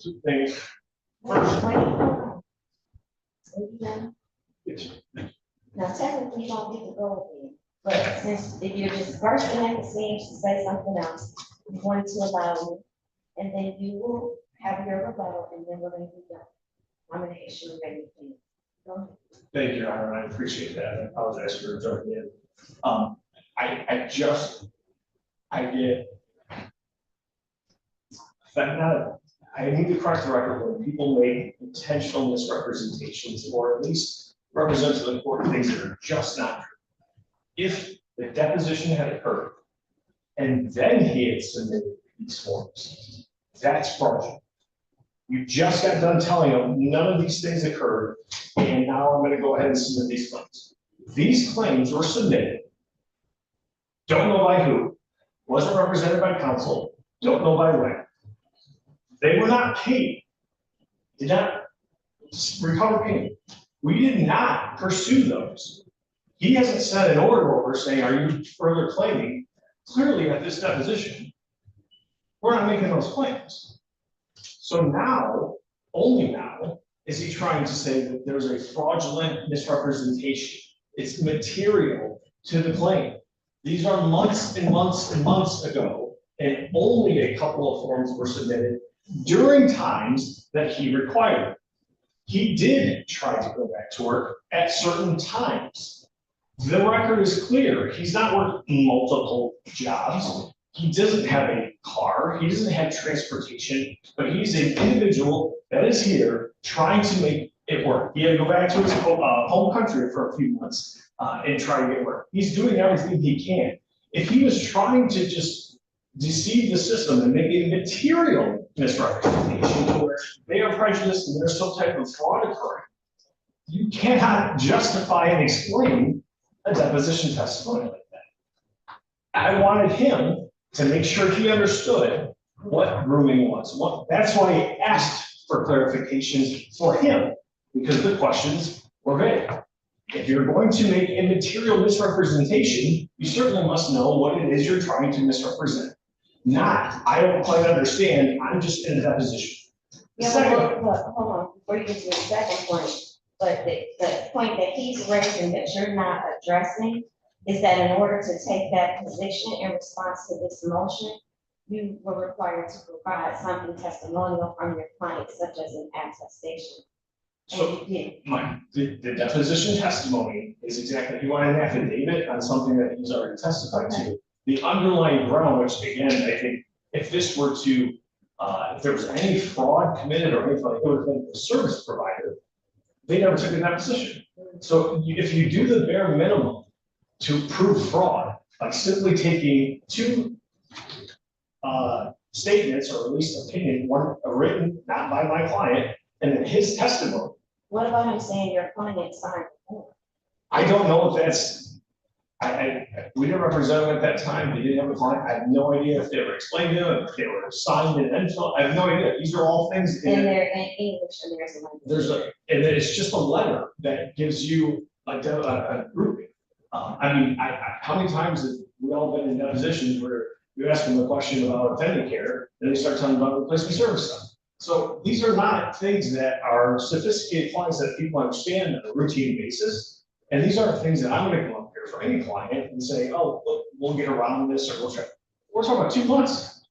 Two things. Yes. Now technically, you don't get to go again, but since if you're just bursting at the seams to say something else, I'm going to allow you, and then you will have your rebuttal, and then we're going to be done. I'm going to issue a written opinion. Go ahead. Thank you, Your Honor, I appreciate that. I apologize for jumping in. I need to correct the record when people make intentional misrepresentations or at least represent to the court things that are just not true. If the deposition had occurred and then he had submitted these forms, that's fraudulent. You just got done telling him none of these things occurred, and now I'm going to go ahead and submit these claims. These claims were submitted. Don't know by who, wasn't represented by counsel, don't know by when. They were not paid, did not recover payment. We did not pursue those. He hasn't sent an order over saying, are you further claiming? Clearly at this deposition, we're not making those claims. So now, only now, is he trying to say that there's a fraudulent misrepresentation. It's material to the claim. These are months and months and months ago, and only a couple of forms were submitted during times that he required. He did try to go back to work at certain times. The record is clear. He's not working multiple jobs. He doesn't have a car. He doesn't have transportation, but he's an individual that is here trying to make it work. He had to go back to his home country for a few months and try to get work. He's doing everything he can. If he was trying to just deceive the system and make a material misrepresentation where they are prejudiced and there's some type of fraud occurring, you cannot justify and explain a deposition testimony like that. I wanted him to make sure he understood what grooming was. That's why he asked for clarifications for him, because the questions were vague. If you're going to make a material misrepresentation, you certainly must know what it is you're trying to misrepresent. Not, I don't quite understand, I'm just in a deposition. Yeah, look, hold on, before you get to the second point, but the point that he's raising that you're not addressing is that in order to take that position in response to this motion, you were required to provide something testimonial from your client, such as an attestation. So the deposition testimony is exactly, you want an affidavit on something that he's already testified to. The underlying ground, which again, I think if this were to, if there was any fraud committed or anything, it would have been the service provider. They never took a deposition. So if you do the bare minimum to prove fraud by simply taking two statements, or at least opinion, one written, not by my client, and then his testimony. What about him saying your client signed? I don't know if that's, we didn't represent him at that time. We didn't have a client. I have no idea if they were explained to him, if they were signed in info. I have no idea. These are all things. And they're in English and there's a language. And it's just a letter that gives you a grouping. I mean, how many times have we all been in depositions where You ask them a question about attendant care, and they start telling you about replacement service stuff. So these are not things that are sophisticated clients that people understand on a routine basis. And these aren't things that I'm gonna come up here for any client and say, oh, look, we'll get around this, or we'll try. We're talking about 2 months.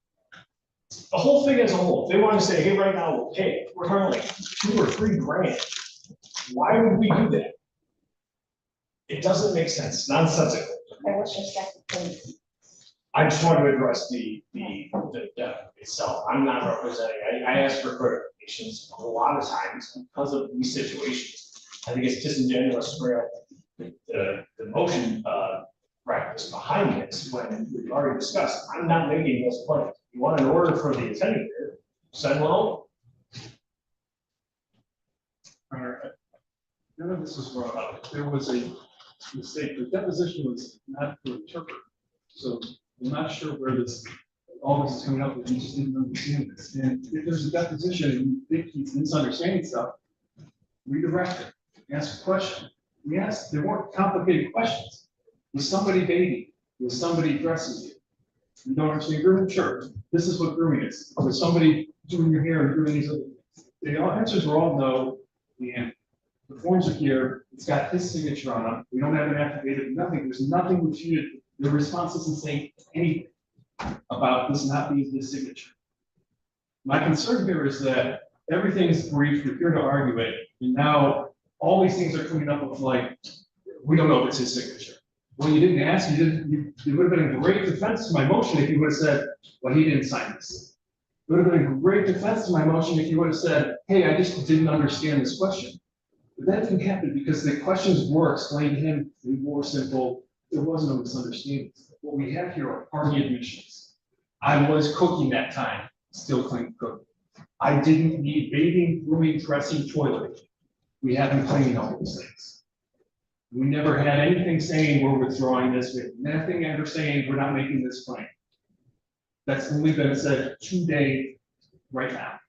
The whole thing as a whole, if they want to say, hey, right now we'll pay it, we're talking like 2 or 3 grand. Why would we do that? It doesn't make sense, nonsensical. Okay, what's your second thing? I just want to address the debt itself. I'm not representing, I ask for clarifications a lot of times because of these situations. I think it's disingenuous to bring up the motion practice behind this when we've already discussed. I'm not making those claims. You want an order for the attendant here, send one over. None of this was brought up. There was a mistake. The deposition was not to interpret. So I'm not sure where all this is coming up with. You just didn't understand this. And if there's a deposition and you think he's misunderstanding stuff, redirect it. Ask a question. We asked, there weren't complicated questions. Was somebody bathing? Was somebody dressing you? You don't understand grooming? Sure. This is what grooming is. Was somebody doing your hair and doing these other things? The answers were all no. And the forms are here. It's got his signature on them. We don't have an affidavit, nothing. There's nothing refuted. The response doesn't say anything about this not being his signature. My concern here is that everything is brief. We're here to argue it. And now all these things are coming up with like, we don't know if it's his signature. Well, you didn't ask. It would have been a great defense to my motion if you would have said, well, he didn't sign this. It would have been a great defense to my motion if you would have said, hey, I just didn't understand this question. But that didn't happen because the questions were explained to him. They were simple. There was no misunderstanding. What we have here are party admissions. I was cooking that time, still clean cooking. I didn't need bathing, grooming, dressing, toileting. We haven't cleaned all those things. We never had anything saying we're withdrawing this. We had nothing ever saying we're not making this claim. That's only been said today, right now.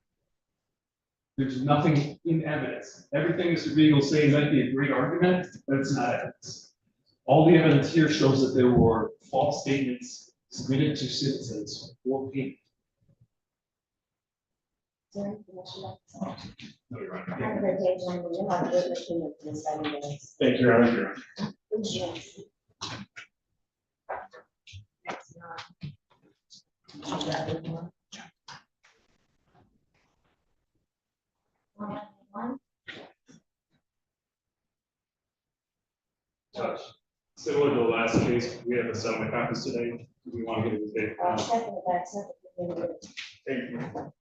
There's nothing in evidence. Everything Mr. Beagle saying might be a great argument, but it's not evidence. All the evidence here shows that there were false statements submitted to citizens for payment. Is there anything else you'd like to say? No, Your Honor. Have a great day, gentlemen. You'll have a good machine in 7 minutes. Thank you, Your Honor. Yes. Judge, similar to the last case, we have a settlement conference today. Do we want to get a date? Second, that's second. Thank you.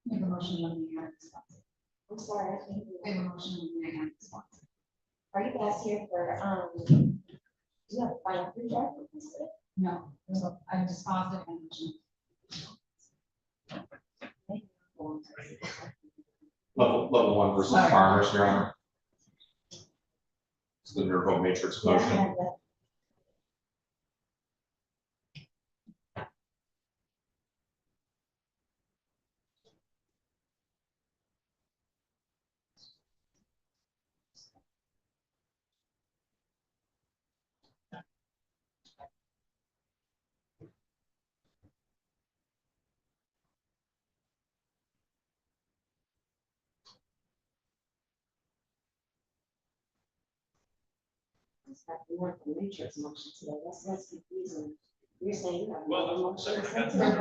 Make a motion when we have response. I'm sorry, I can't Make hear a you. motion when we have response. Are you guys here for, do you have a final three judgment? No, so I'm just positive and motion. Level 1 versus Sorry. farmers, Your Honor. It's the Nervo matrix Yeah, I motion. have that. It's like you want the matrix motion today. That's confusing. You're saying you have another motion. They're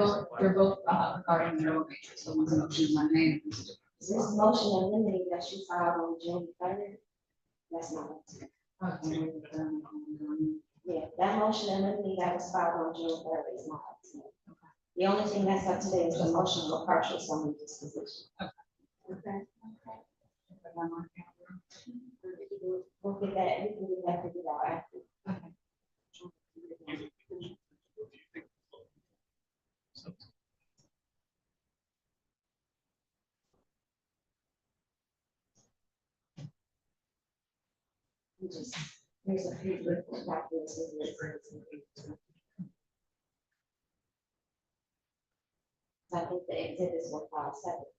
both regarding the road matrix, so one's a motion, one name. This motion eliminating that you filed on June 3rd. That's not. Okay. Yeah, that motion eliminating that was filed on June 3rd is not up to me. The only thing that's up today is the motion for partial summary disposition. Okay. We'll get that, we can get that figured out after. Here's a few different documents. I think the exhibits were filed separate.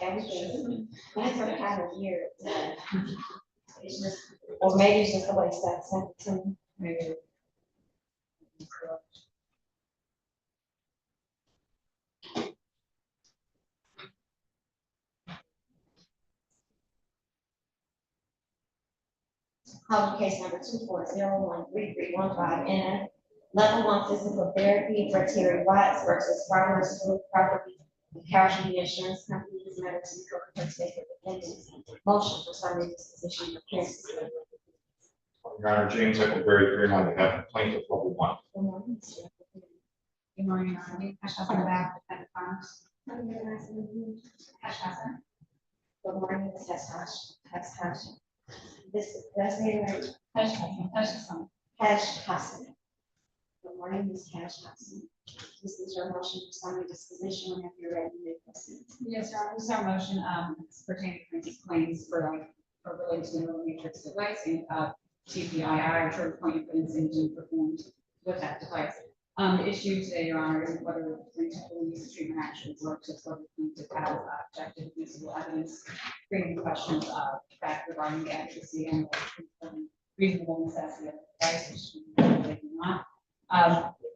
Everything, that's her kind of year. It's just, or maybe it's just the way it's sent to me. Maybe. Call case number 24013315 and level 1 physical therapy for Terry Watts versus Farmers Group Property Casualty Insurance Company. This matter to be heard for sake of defendants. Motion for summary disposition of case. Your Honor, James Eckleberry, appearing on behalf of plaintiff level 1. Good morning, Mr. Good morning, Your Honor. Cash on the back, defendant Farms. Cash Hassan. Good morning, Ms. Hash. This is, that's name right? Cash Hassan. Cash Hassan. Cash Hassan. Good morning, Ms. Cash Hassan. This is your motion for summary disposition whenever you're ready to proceed. Yes, Your Honor, this is our motion, it's pertaining to claims for related to the neural matrix device and, TPII, or short point evidence engine performed with that device. The issue today, Your Honor, is whether the plaintiff believes the treatment actually works, or whether the plaintiff has objective admissible evidence, bringing questions back regarding the accuracy and reasonable necessity of the device, which they do not.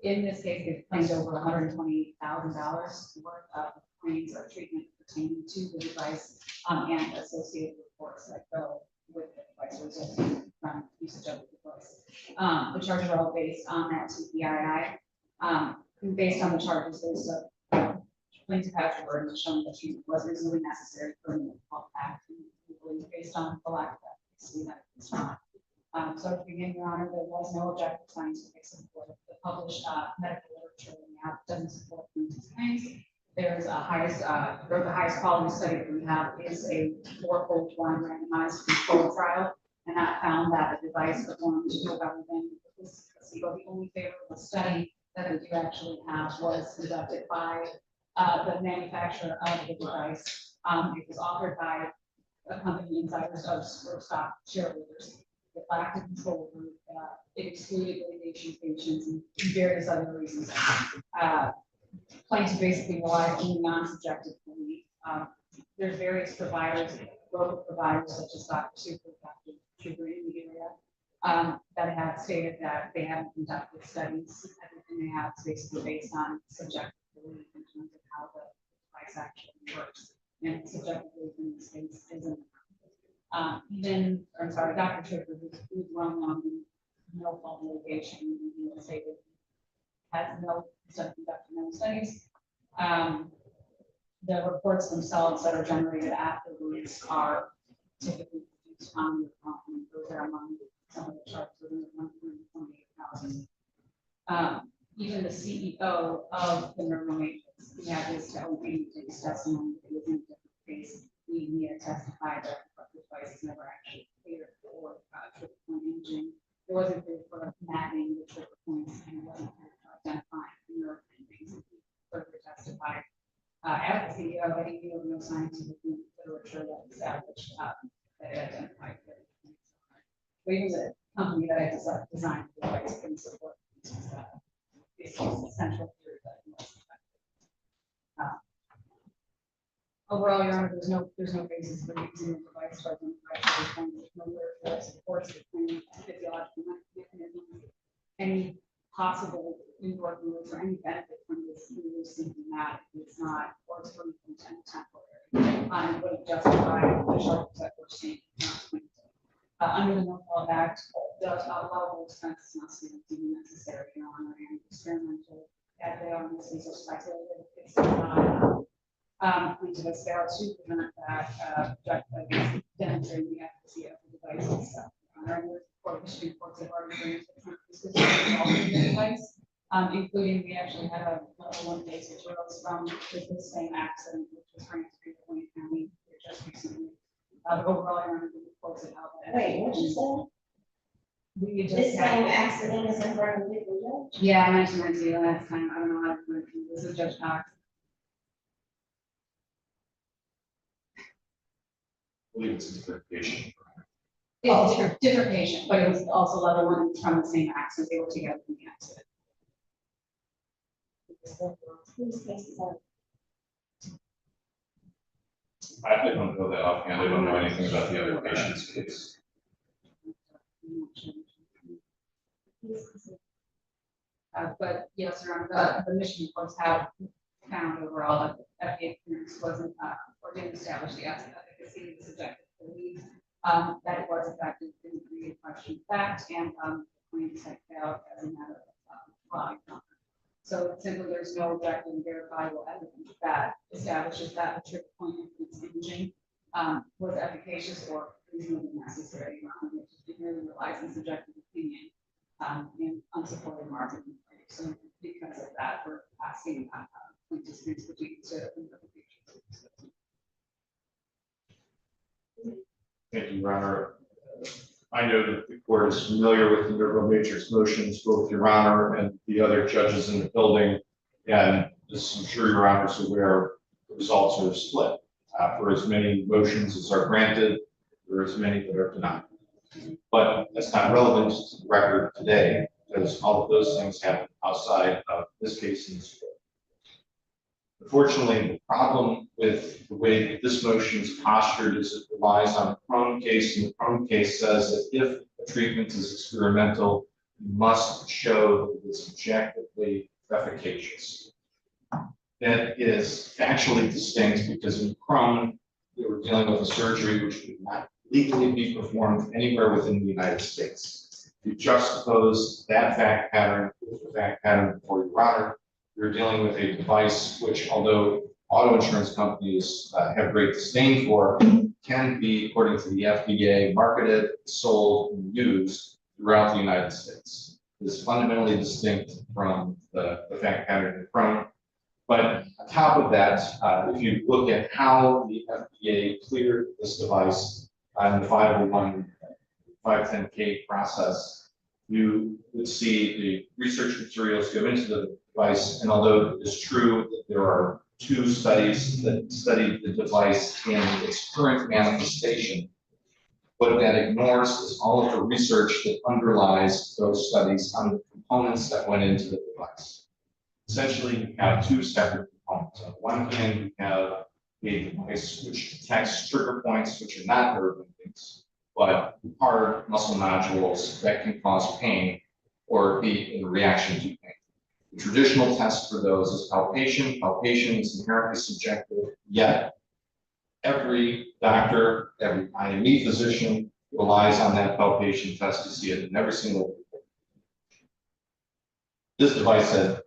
In this case, they've claimed over $120,000 worth of claims or treatment pertaining to the device and associated reports that go with the device resulting from usage of the device. The charges are all based on that TPII. Based on the charges, there's a plaintiff has the burden of showing that treatment was reasonably necessary for a mental act, and we believe based on the lack of efficacy that it's not. So to begin, Your Honor, there was no objective scientific support. The published medical literature now doesn't support plaintiff's claims. There's a the highest quality study that we have is a 4-fold randomized controlled trial, and that found that the device performed no better than this placebo. The only favorable study that we do actually have was conducted by the manufacturer of the device. It was authored by a company insiders of stock shareholders. It lacked a control group. It excluded litigation patients and various other reasons. Plaintiff basically relied only on subjective belief. There's various providers, local providers such as Dr. Super, Dr. Sugar in the area, that have stated that they haven't conducted studies. Everything they have is basically based on subjective belief in terms of how the device actually works. And subjective belief in this case isn't. Dr. Sugar, who's run on no fault litigation, stated has conducted no studies. The reports themselves that are generated afterwards are typically produced on the company. Those are among some of the charts within 128,000. Even the CEO of the neural matrix, he had his testimony. It was in a different case. He had testified that the device is never actually cleared for trigger point imaging. It wasn't cleared for mapping the trigger points, and it wasn't cleared for identifying nerve endings. He further testified as the CEO that he knew of no scientific literature that established that it identified trigger points. But even the company that I designed the device couldn't support this central theory that it was effective. Overall, Your Honor, there's no basis for using the device to identify trigger points. There's no literature that supports the claim physiological mechanisms. Any possible indoor moves or any benefit from this is simply not, it's not, or it's really temporary. And would justify the charges that we're seeing. Under the No Fault Act, the level of expense is not even necessary, Your Honor, and experimental as they are in this case are speculative. It's not into the scale to present that demonstrating the efficacy of the device itself. And the court history reports have already been the device, including we actually had a level 1 case which arose from the same accident, which was framed to be the Wayne County just recently. Overall, Your Honor, the reports have held that. Wait, what you said? This same accident is in front of the judge? Yeah, I mentioned that to you last time. I don't know how to put it. This is Judge Cox. believe it's a different patient. Oh, It's a different patient, but it was also level one from the same accident. They were together in the accident. I don't know that offhand. I don't know anything about the other patient's case. But yes, Your Honor, the mission reports have found overall that the FDA clearance wasn't, or didn't establish the efficacy of the subjective belief, that it was in fact didn't create a question of fact, and claims had failed as a matter of law. So simply, there's no objective and verifiable evidence that establishes that the trigger point influence imaging was efficacious or reasonably necessary. It really relies on subjective opinion and unsupported marketing. So because of that, we're asking plaintiffs to consider interpretation. Thank you, Your Honor. I know that the court is familiar with the neural matrix motions, both Your Honor and the other judges in the building. And as I'm sure Your Honor is aware, the results are split. For as many motions as are granted, there are as many that are denied. But that's not relevant to the record today, because all of those things happen outside of this case in this court. Unfortunately, the problem with the way that this motion is postured is it relies on the Courtroom case, and the Courtroom case says that if a treatment is experimental, you must show that it's objectively efficacious. That is factually distinct because in Courtroom, we were dealing with a surgery which would not legally be performed anywhere within the United States. You juxtapose that fact pattern with the fact pattern before Your Honor, you're dealing with a device which, although auto insurance companies have great disdain for, can be, according to the FDA, marketed, sold, and used throughout the United States. It is fundamentally distinct from the fact pattern in Courtroom. But on top of that, if you look at how the FDA cleared this device in the 501, 510K process, you would see the research materials go into the device. And although it is true that there are 2 studies that studied the device in its current manifestation, what that ignores is all of the research that underlies those studies on the components that went into the device. Essentially, you have 2 separate components. On one hand, you have a device which detects trigger points, which are not nerve endings, but hard muscle nodules that can cause pain or be in reaction to pain. The traditional test for those is palpation. Palpation is inherently subjective, yet every doctor, every IME physician relies on that palpation test to see it in every single report. This device said,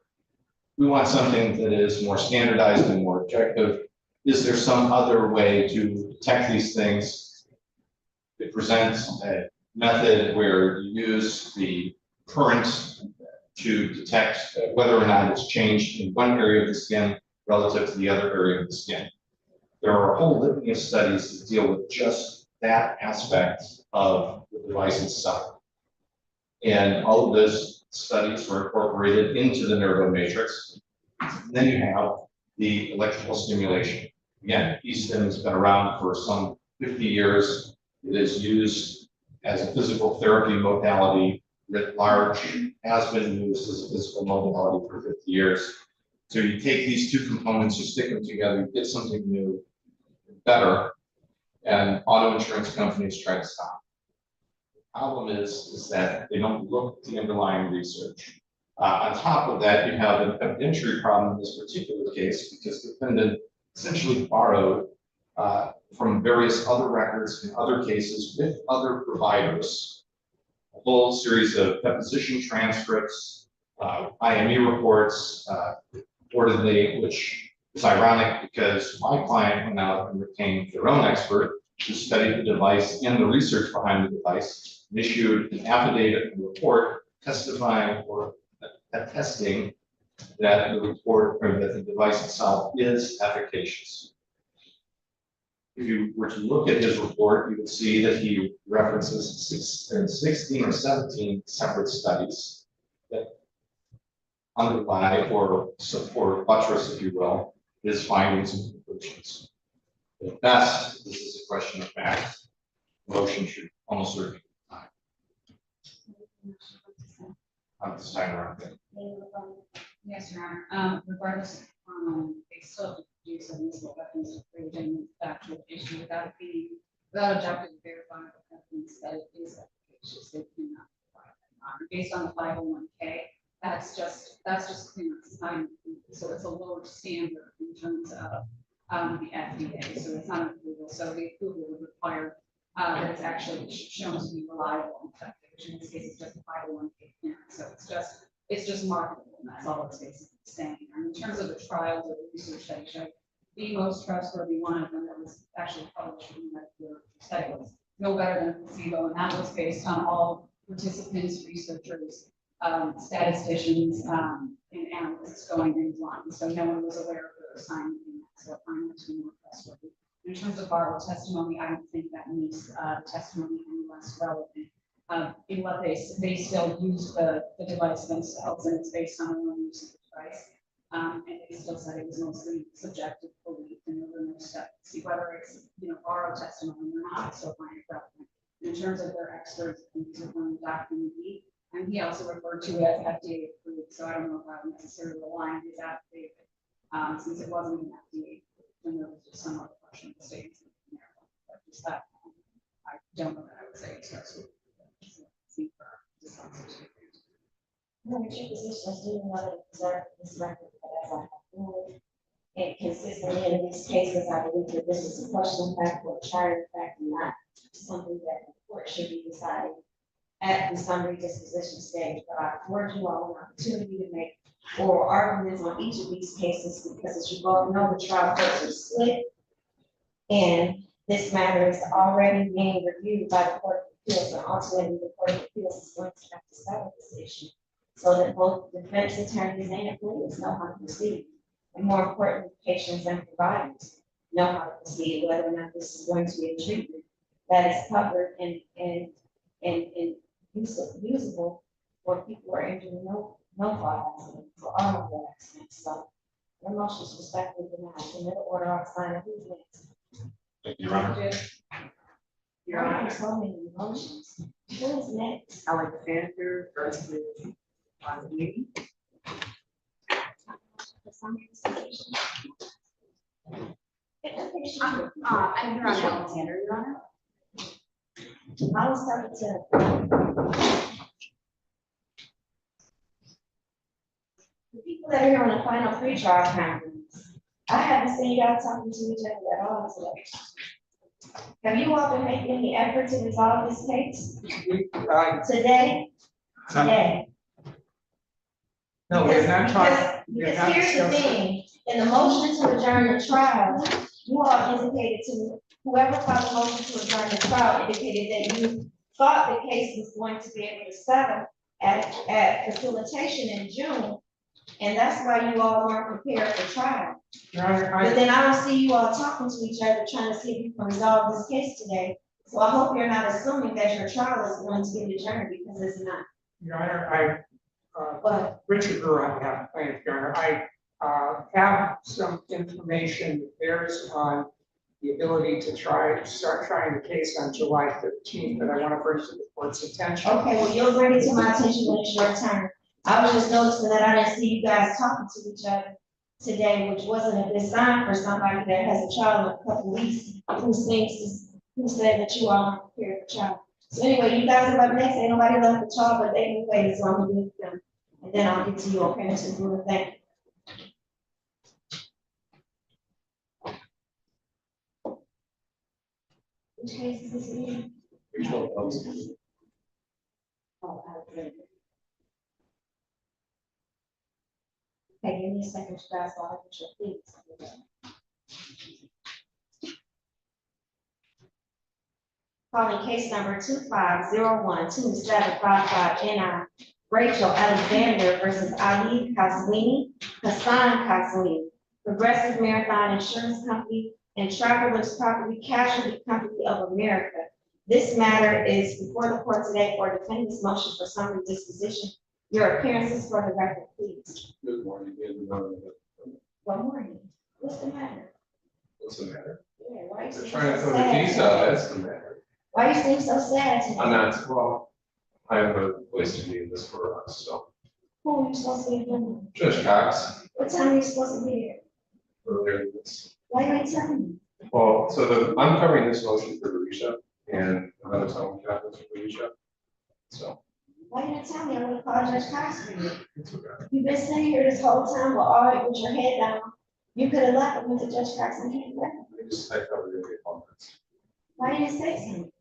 we want something that is more standardized and more objective. Is there some other way to detect these things? It presents a method where you use the current to detect whether or not it's changed in one area of the skin relative to the other area of the skin. There are a whole litany of studies that deal with just that aspect of the device itself. And all of those studies were incorporated into the nervo matrix. And then you have the electrical stimulation. Again, eStim has been around for some 50 years. It is used as a physical therapy modality writ large, has been used as a physical modality for 50 years. So you take these 2 components, you stick them together, you get something new, better, and auto insurance companies try to stop. The problem is that they don't look at the underlying research. On top of that, you have an evidentiary problem in this particular case because the defendant essentially borrowed from various other records in other cases with other providers a whole series of deposition transcripts, IME reports, reportedly, which is ironic because my client went out and retained their own expert who studied the device and the research behind the device, and issued an affidavit and report testifying or attesting that the report or that the device itself is efficacious. If you were to look at his report, you would see that he references 16 or 17 separate studies that underlie or support, buttress, if you will, his findings and conclusions. At best, this is a question of fact, motion should almost certainly be denied. This time around. Yes, Your Honor. Regardless, they still have to use of missile weapons to prove any factual issue without objectively verifiable evidence that it is efficacious. They cannot provide that, Your Honor. Based on the 501K, that's just clearance. It's not included. So it's a lower standard in terms of the FDA. So it's not an approval. So the approval would require that it's actually shown to be reliable and effective, which in this case is just a 501K clearance. So it's just marketable, and that's all it's basically saying. And in terms of the trials or the research that showed, the most trustworthy one of them that was actually published in the medical study was no better than placebo, and that was based on all participants, researchers, statisticians, and analysts going in blind. So no one was aware of the assignment in that, so I find that to be more trustworthy. In terms of borrowed testimony, I don't think that makes testimony any less relevant. In what they still use the device themselves, and it's based on their own use of the device. And they still said it was mostly subjective belief, and there were no steps to see whether it's borrowed testimony or not. I still find it relevant. In terms of their experts, these are from Dr. McGee, and he also referred to it as FDA approved. So I don't know if I would necessarily rely on his affidavit, since it wasn't an FDA approved, and there was just some other question of states in there. But just that, I don't know that I would say it's trustworthy. No, but your position is doing what it deserves this record, but as I have ruled, and consistently in these cases, I believe that this is a question of fact or a charge of fact, and not something that the court should be deciding at the summary disposition stage. But I afford you all an opportunity to make oral arguments on each of these cases, because as you both know, the trial courts are split, and this matter is already being reviewed by the Court of Appeals, and ultimately the Court of Appeals is going to have to settle this issue, so that both defense attorneys and lawyers know how to proceed. And more importantly, patients and providers know how to proceed, whether or not this is going to be a treatment that is covered and usable for people who are injured in no fault accident, for automobile accidents. So the motion is respectfully denied. In the order I'll sign up. Who's next? Thank you, Your Honor. Your Honor, So many motions. Who is next? Alexander versus Lee. The summary disposition. I'm here on Alexander, Your Honor. I was starting to. The people that are here on the final pre-trial conference, I haven't seen y'all talking to each other at all today. Have you all been making any effort to resolve this case? Today? Today? No, we're not trying. Because here's the thing, in the motion to adjourn the trial, you all indicated to, whoever filed the motion to adjourn the trial indicated that you thought the case was going to be able to settle at facilitation in June. And that's why you all weren't prepared for trial. Your Honor, But then I don't see you all talking to each other, trying to see if you can resolve this case today. So I hope you're not assuming that your trial is going to get adjourned, because it's not. Your Honor, But Richard Brewer, on behalf of plaintiff, Your Honor, I have some information that bears on the ability to start trying the case on July 15th, that I want to bring to the court's attention. okay, well, you'll bring it to my attention when it's your turn. I was just noticing that I didn't see you guys talking to each other today, which wasn't a good sign for somebody that has a child in a couple weeks who said that you all aren't prepared for child. So anyway, you guys are up next. Ain't nobody left the child, but they can wait, so I'm gonna do them. And then I'll get to you, okay, Mr. Brewer, thank you. Which case is this again? Oh, Alexander. Okay, give me a second, you guys, while I get your please. Calling case number 25012755 NI, Rachel Alexander versus Ali Kaswini, Hassan Kaswini, Progressive Marathon Insurance Company, and Travelers Property Casualty Company of America. This matter is before the court today for defendant's motion for summary disposition. Your appearances for the record, please. Good morning. Good morning. What's the matter? What's the matter? Yeah, why you They're seem trying to so throw the sad case out, today? that's the matter. Why you seem so sad today? I'm not, well, I have a place to be in this for us, so. Who are you supposed to be doing? Judge Cox, What time are you supposed to be here? earlier this, Why you ain't telling me? well, so I'm covering this motion for Risha and another time we have this for Risha. So, Why you didn't tell me? I would have called Judge Cox for you. it's okay. You've been sitting here this whole time with your head down. You could have left and went to Judge Cox and came back. I covered it in comments. Why didn't you say something?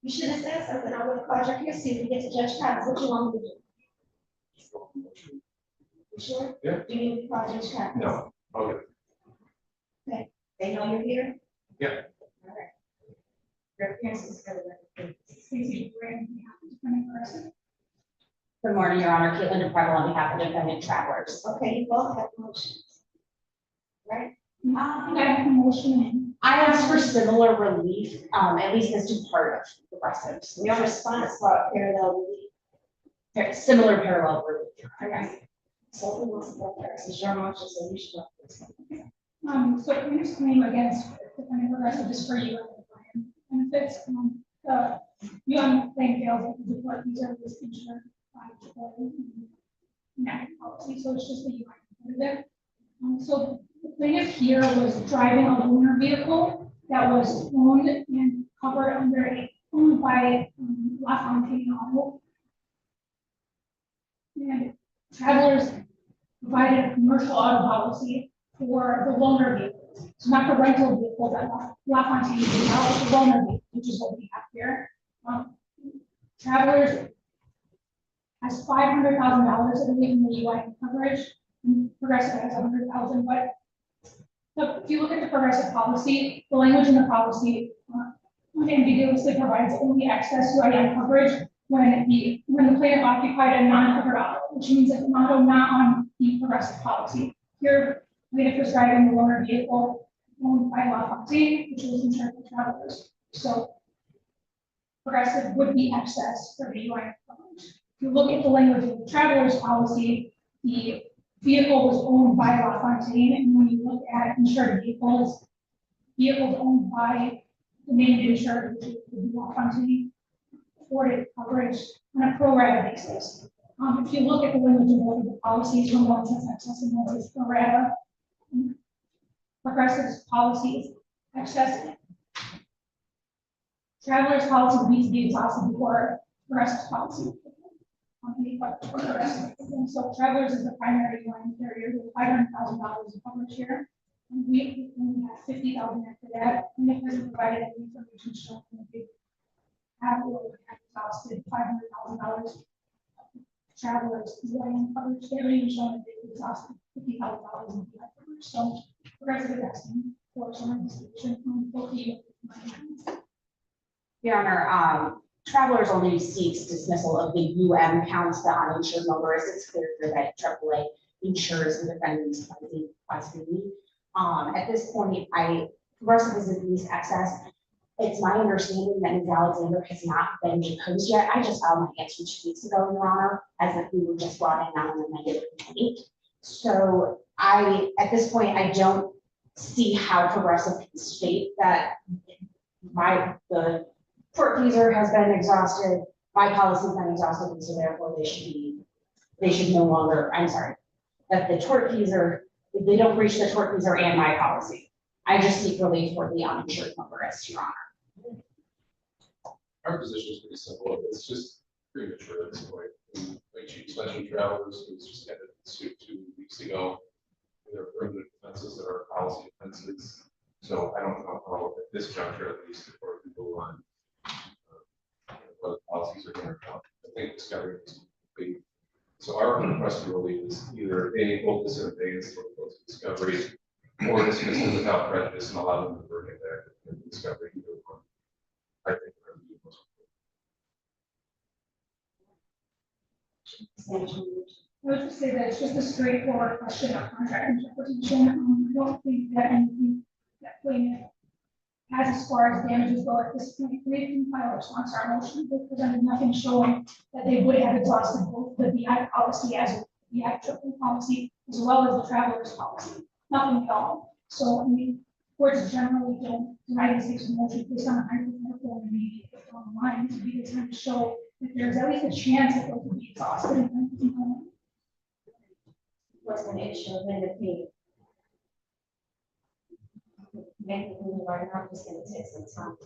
You should have said something. I would have called your case to get to Judge Cox. What you want me to do? You sure? Yeah. Do you need to call Judge Cox? No, okay. They know you're here? Yeah. All right. Your appearance is for the record. Good morning, Your Honor. Caitlin DePrevel on behalf of defendant travelers. Okay, you both have motions. Right? I have a motion. I asked for similar relief, at least as to part of the progressives. Your response about parallel relief. Similar parallel relief. Okay. So who wants to go first? It's your motion, so you should go first. So plaintiff's claim against defendant progressive is for you and benefits. The UM claim fails because the court reserve was insured by the policy, so it's just the UM that. So the plaintiff here was driving a loaner vehicle that was owned and covered owned by LaFontaine Auto. And travelers provided a commercial auto policy for the loaner vehicles. So not the rental vehicles that LaFontaine did, now it's the loaner vehicle, which is what we have here. Travelers has $500,000 of in the UI coverage, and Progressive has $100,000. But if you look at the Progressive policy, the language in the policy unambiguously provides only access to IM coverage when the plaintiff occupied a non-covered auto, which means it's an auto not on the Progressive policy. Here, plaintiff was driving the loaner vehicle owned by LaFontaine, which was insured for travelers. So Progressive would be access for the UI coverage. If you look at the language of the traveler's policy, the vehicle was owned by LaFontaine, and when you look at insured vehicles owned by the named insured, which would be LaFontaine, afforded coverage on a pro rata basis. If you look at the language of both of the policies, when one says excess and one says pro rata, Progressive's policy is excess. Traveler's policy needs to be exhausted before Progressive's policy. And so Travelers is the primary line carrier with $500,000 in coverage here. And we only have $50,000 after that, and it hasn't provided any information showing that they have or have exhausted $500,000. Travelers line coverage, they haven't even shown that they've exhausted $50,000 in coverage. So Progressive is asking for some distinction from both of you. Your Honor, Travelers only seeks dismissal of the UM counts, the uninsured motorist. It's clear that AAA insures the defendant's liability. At this point, Progressive is in least access. It's my understanding that Ms. Alexander has not been deposed yet. I just filed my answer 2 weeks ago, Your Honor, as if we were just brought in on a negative complaint. So at this point, I don't see how Progressive can state that the tortfeasor has been exhausted, my policy has been exhausted, and so therefore they should no longer, I'm sorry, that the tortfeasor, if they don't breach the tortfeasor and my policy. I just seek relief for the uninsured motorist, Your Honor. Our position is pretty simple. It's just premature at this point. Like Chief Special Travelers, who was just ended the suit 2 weeks ago. There are permanent offenses that are policy offenses. So I don't know how at this juncture, at least, the court can go on what policies are going to come. I think discovery is complete. So our request for relief is either A, hold this in abeyance for close discovery, or dismiss it without prejudice and allow them to bring it back and discovery either one. I think that would be most I would just say that it's just a straightforward question of contract interpretation. I don't think that anything that plaintiff has as far as damages go at this point. We can file a response to our motion. They presented nothing showing that they would have exhausted both the BI policy as the actual policy, as well as the traveler's policy. Nothing at all. So I mean, courts generally don't deny these types of motions based on a hypothetical and maybe online to be the time to show that there's at least a chance that those will be exhausted. What's an issue of independent? Maybe we are not just gonna take some time.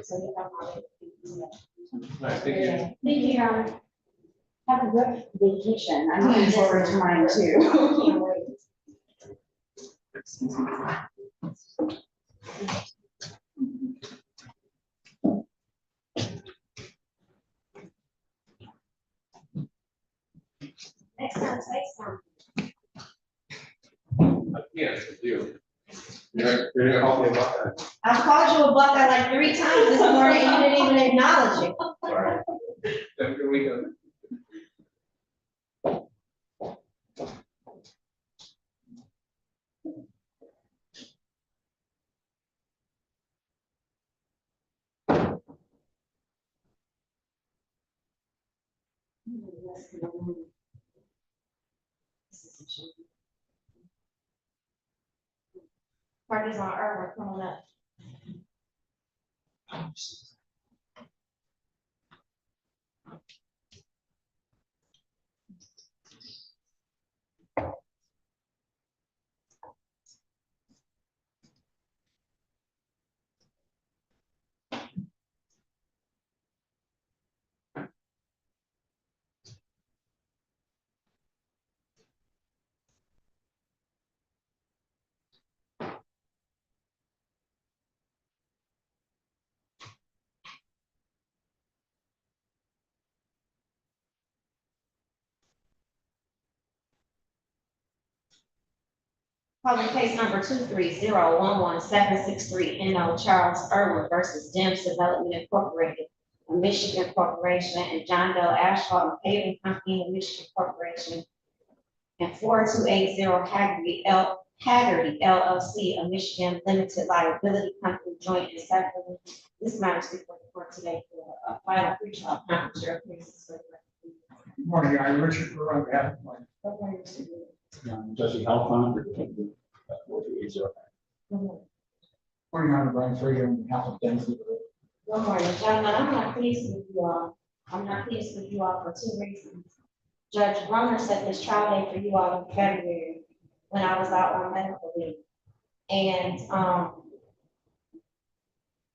So you have my. Thank Thank you. Have a good vacation. I'm looking forward to mine too. Can't wait. Next time, say something. Yes, I do. You're gonna help me about that. I called you a buckeye like 3 times this morning, you didn't even acknowledge it. Sorry. Have a good weekend. Parties on Earth are coming up. Calling case number 23011-763 NO Charles Irwin versus Dems Development Incorporated, a Michigan corporation, and John Doe Asphalt and Paving Company, a Michigan corporation, and 4280 Haggerty LLC, a Michigan limited liability company, joint and separately. This matter is before the court today for a final pretrial conference. Your cases for the record. Good morning, I'm Richard Brewer on behalf of my Jesse Halpern. morning, I'm Brian Frager on behalf of Densley. Good morning, gentlemen. I'm not pleased with you all. I'm not pleased with you all for 2 reasons. Judge Brunner set this trial date for you all in February when I was out on medical leave. And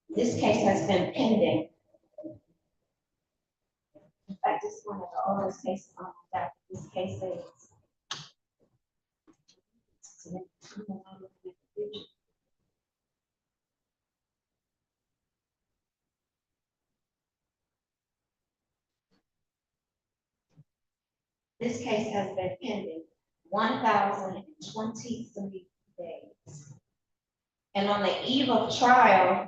this case has been pending. In fact, this is one of the oldest cases on that this case is. This case has been pending 1,023 days. And on the eve of trial,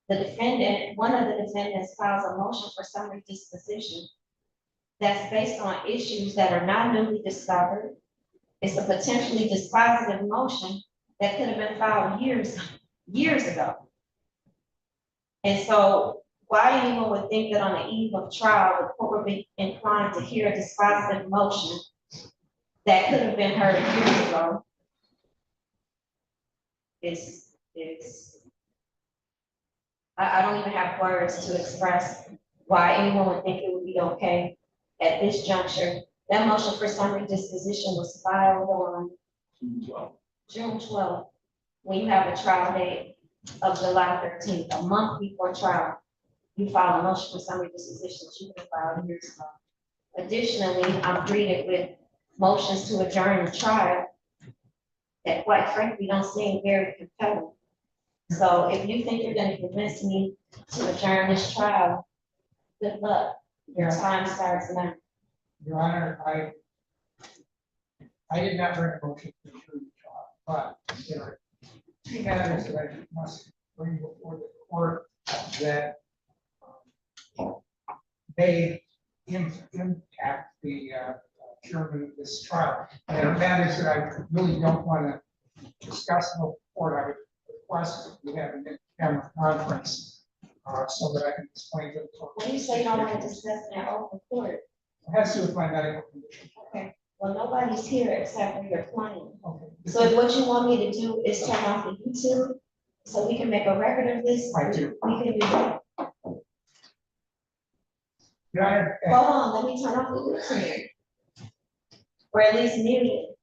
the defendant, one of the defendants files a motion for summary disposition that's based on issues that are not newly discovered. It's a potentially dispositive motion that could have been filed years ago. And so why anyone would think that on the eve of trial, the court would be inclined to hear a dispositive motion that could have been heard years ago is I don't even have words to express why anyone would think it would be okay at this juncture. That motion for summary disposition was filed on June 12th, when you have a trial date of July 13th, a month before trial. You file a motion for summary disposition that you could have filed years ago. Additionally, I'm greeted with motions to adjourn the trial that quite frankly don't seem very compelling. So if you think you're going to convince me to adjourn this trial, good luck. Your time starts now. Your Honor, I did not bring a motion to adjourn the trial, but there are 2 matters that I must bring before the court that may impact the chairman of this trial. And there are matters that I really don't want to discuss in the court. I would request that we have an in-camera conference so that I can explain to the court. When you say you don't want to discuss in an open court. It has to do with my medical condition. Okay. Well, nobody's here except for your client. So if what you want me to do is turn off the YouTube, so we can make a record of this, I do. we can do that. Your Honor, Hold on, let me turn off the YouTube. Or at least mute it.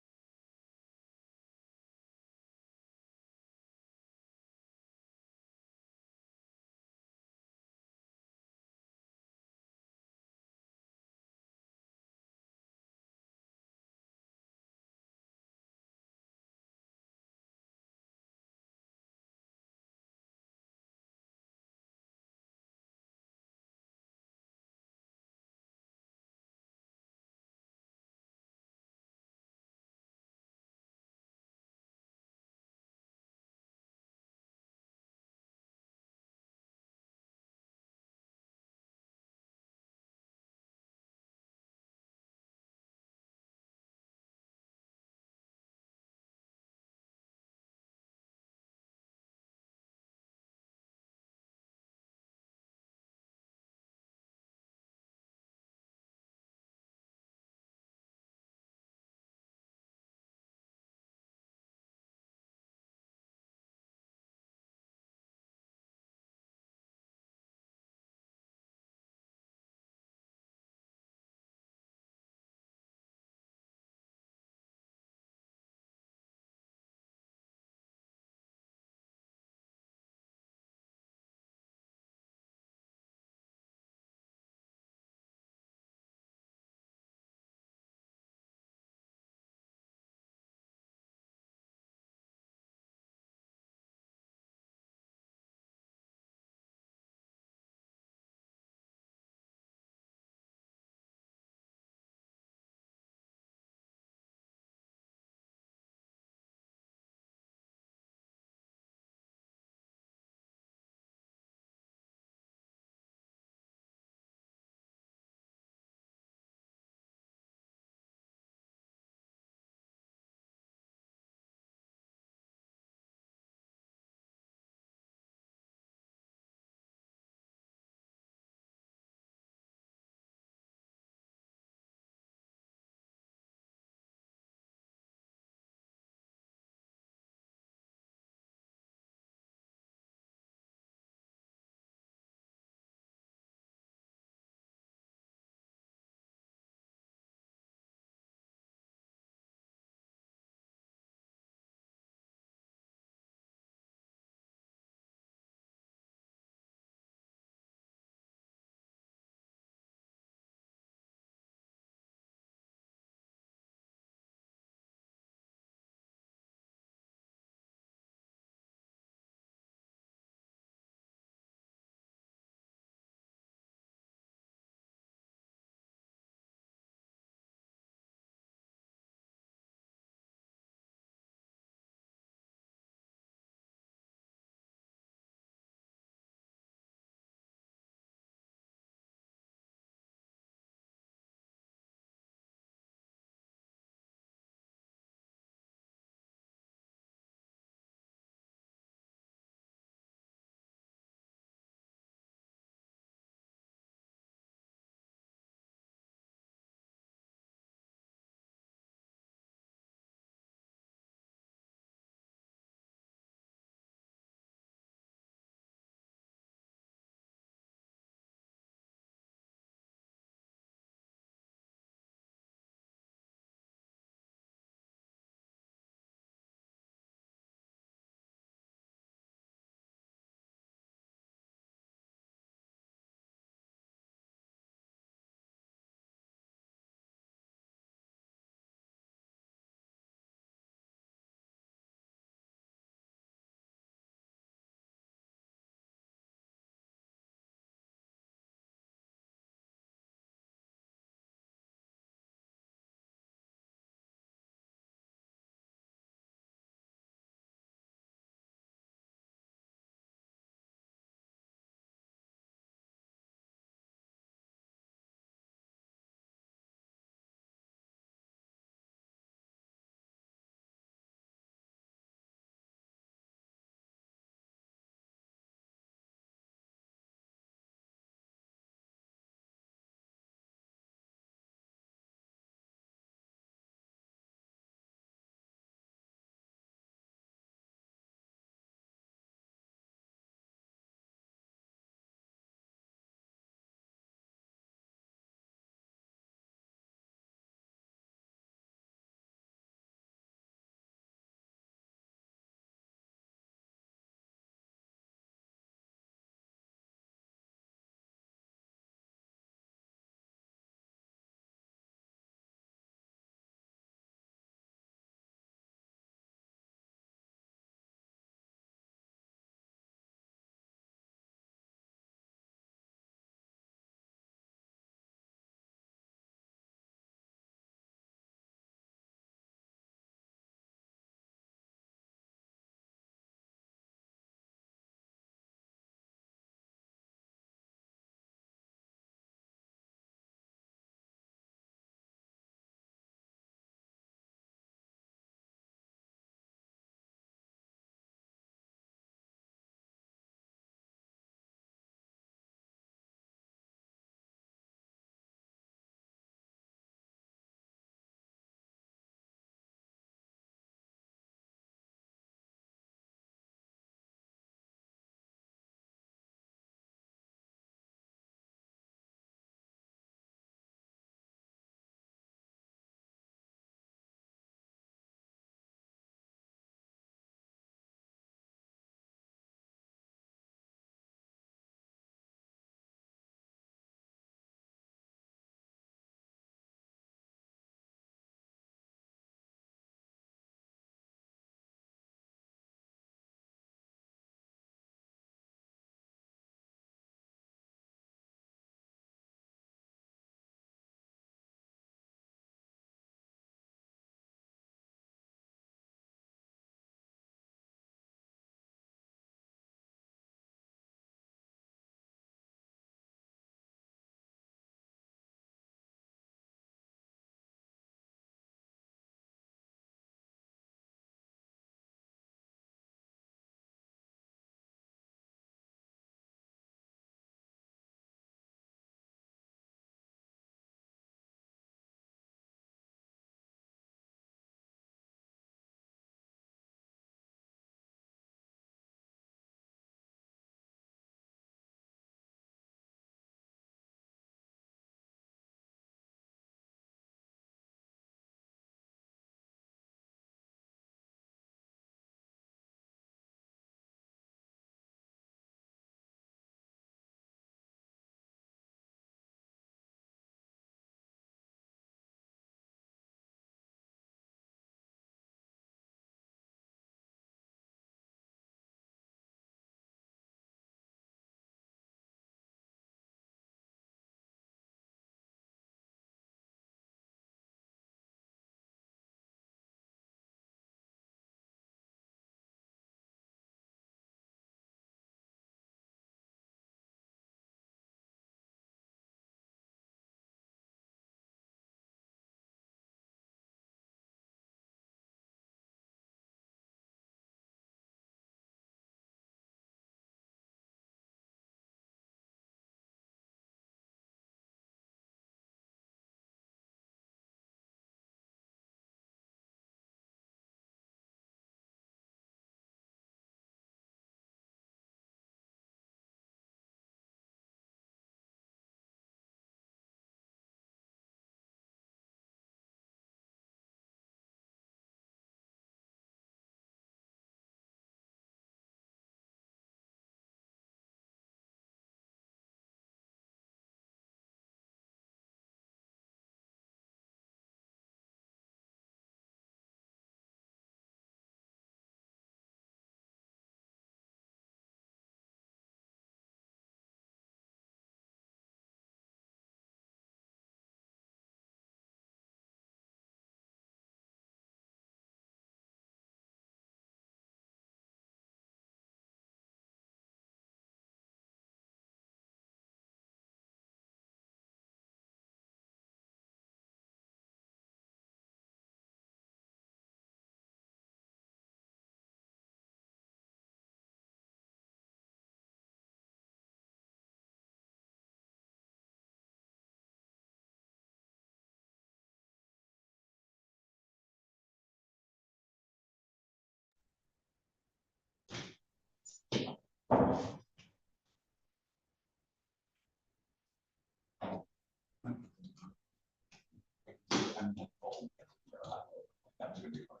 That's gonna be hard.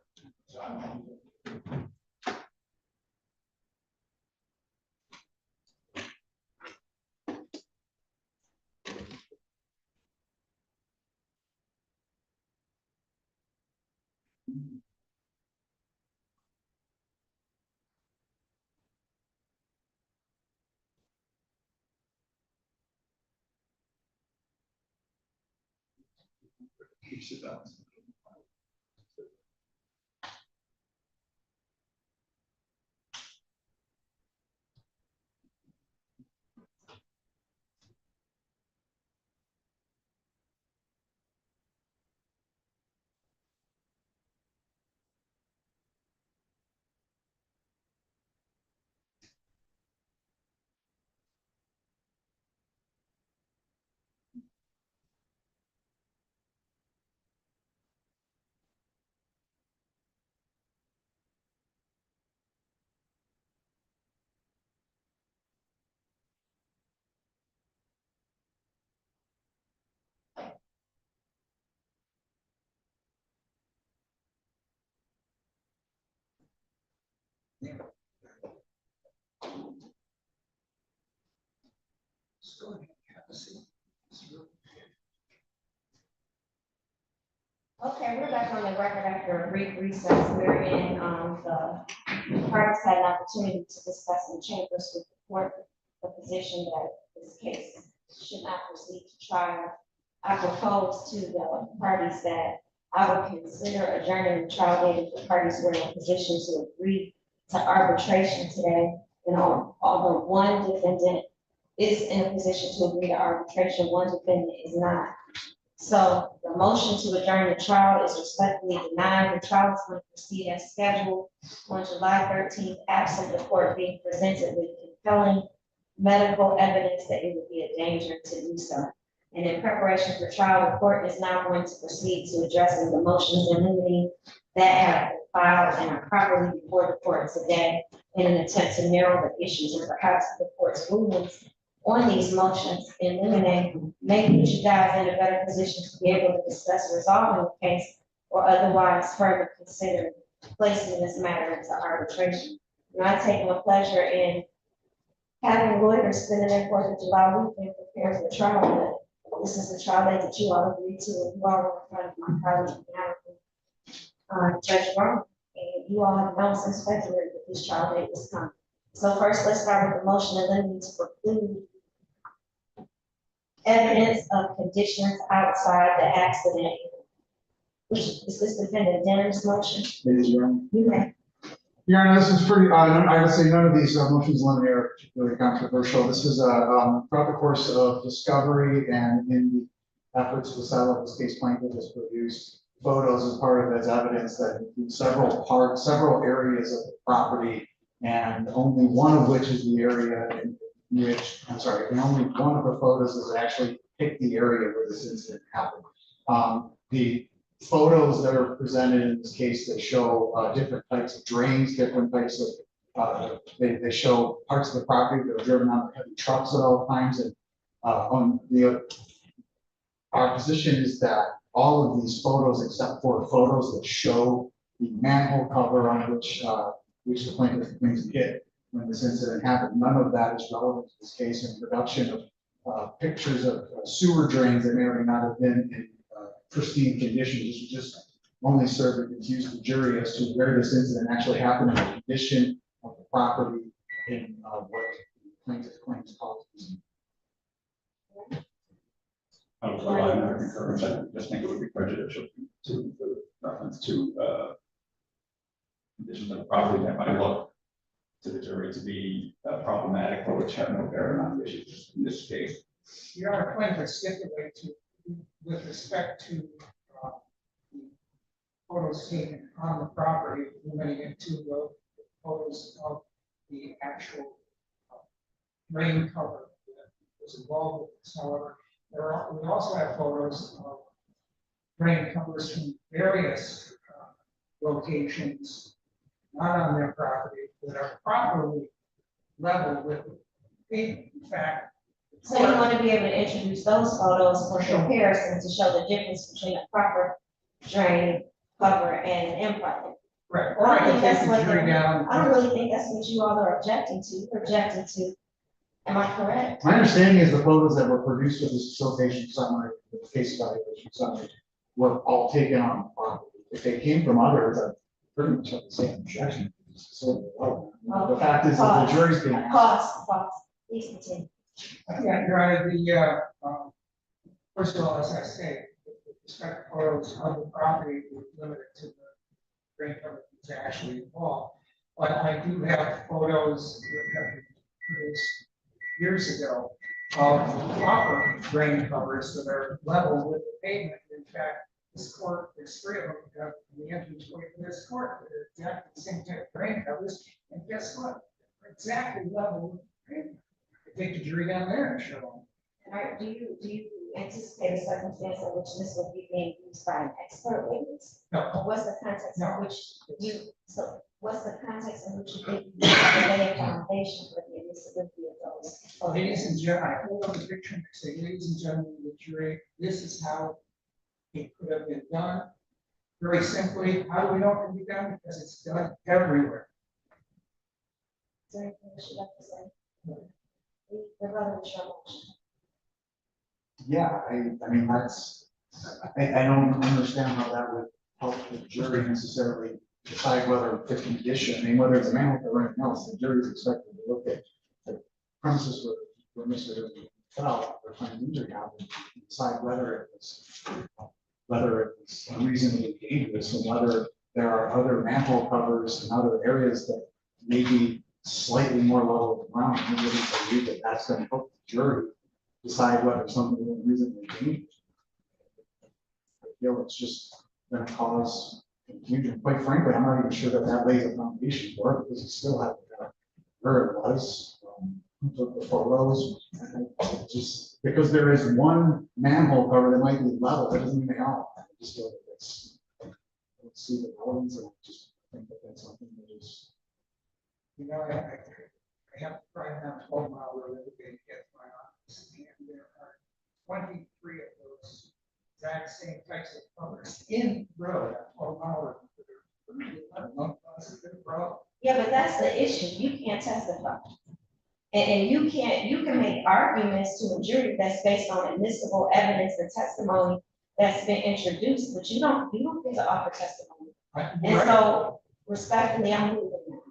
Keeps it balanced. Okay, we're back on the record after a brief recess. We're in, the parties had an opportunity to discuss in chambers with the court the position that this case should not proceed to trial. I propose to the parties that I would consider adjourning the trial date if the parties were in a position to agree to arbitration today. And although one defendant is in a position to agree to arbitration, one defendant is not. So the motion to adjourn the trial is respectfully denied. The trial is going to proceed as scheduled on July 13th, absent the court being presented with compelling medical evidence that it would be a danger to do so. And in preparation for trial, the court is now going to proceed to addressing the motions in limine that have been filed and are properly before the court today in an attempt to narrow the issues and perhaps the court's rulings on these motions in limine may put you guys in a better position to be able to discuss resolving the case or otherwise further consider placing this matter into arbitration. And I take my pleasure in having lawyers spending their 4th of July weekend prepare for trial. But this is the trial date that you all agreed to, and you all were in front of my colleague, Judge Brown, and you all have known since February that this trial date was coming. So first, let's start with the motion in limine to preclude evidence of conditions outside the accident. Which is this defendant Dennis motion? Ladies and gentlemen. You may. Your Honor, this is pretty, I would say none of these motions in limine are particularly controversial. This is throughout the course of discovery and in the efforts to settle this case, plaintiff has produced photos as part of its evidence that include several areas of the property, and only one of which is the area in which, and only one of the photos is actually pick the area where this incident happened. The photos that are presented in this case, they show different types of drains, different types of, they show parts of the property that are driven on heavy trucks at all times. And our position is that all of these photos, except for photos that show the manhole cover on which the plaintiff claims to hit when this incident happened, none of that is relevant to this case. And production of pictures of sewer drains that may or may not have been in pristine condition, this would just only serve to confuse the jury as to where this incident actually happened and the condition of the property in what the plaintiff claims caused this. I just think it would be prejudicial to reference to conditions of the property that might look to the jury to be problematic, or which have no bearing on the issues in this case. Your Honor, plaintiff stipulate to, with respect to the photos taken on the property, limiting it to the photos of the actual rain cover that was involved with this. However, we also have photos of rain covers from various locations, not on their property, that are properly leveled with the pavement. In fact, So you want to be able to introduce those photos for comparison to show the difference between a proper drain, cover, and impervious. Right, I or I don't can think that's take the what jury down. I don't really think that's what you all are objecting to, projecting to. Am I correct? My understanding is the photos that were produced with this facilitation summary, with the case evaluation summary, were all taken on property. If they came from others, I pretty much have the same objection. So, the fact is that the jury's being asked. Pause, please continue. Yeah, Your Honor, first of all, as I say, with respect to photos of the property, we're limited to the drain cover that's actually involved. But I do have photos that have been produced years ago of proper drain covers that are level with the pavement. In fact, this court, there's three of them, in the entrance way to this court, that are exactly the same type of drain covers. And guess what? They're exactly level with the pavement. Take the jury down there and show them. All right, do you anticipate a circumstance in which this will be being used by an expert witness? No. Or what's the context No. in which what's the context in which you think you have to lay a foundation for the admissibility of those? Ladies and gentlemen, I hold up the picture and say, ladies and gentlemen of the jury, this is how it could have been done. Very simply, how do we know it can be done? Because it's done everywhere. Is there anything you should have to say? The relevant trouble. Yeah, I mean, I don't understand how that would help the jury necessarily decide whether the condition, I mean, whether it's a manhole or anything else, the jury is expected to look at the premises where Mr. fell, or claimed injury happened, and decide whether it was unreasonably dangerous, and whether there are other manhole covers and other areas that may be slightly more level of the ground. I wouldn't believe that that's going to help the jury decide whether something is unreasonably dangerous. I feel it's just going to cause confusion. Quite frankly, I'm not even sure that that lays a foundation for it, because you still have to know where it was, who took the photos. Just because there is one manhole cover that might be level, that doesn't mean they are. I just feel that it's, I don't see the relevance, and I just think that that's something that is. You know, I have to drive down 12 Mile Road every day to get to my office, and there are 23 of those exact same types of covers in the road at 12 Mile Road. I don't know, that's a good problem. Yeah, but that's the issue. You can't testify. And you can make arguments to a jury that's based on admissible evidence and testimony that's been introduced, but you don't get to offer testimony. And so respectfully, I'm moving now.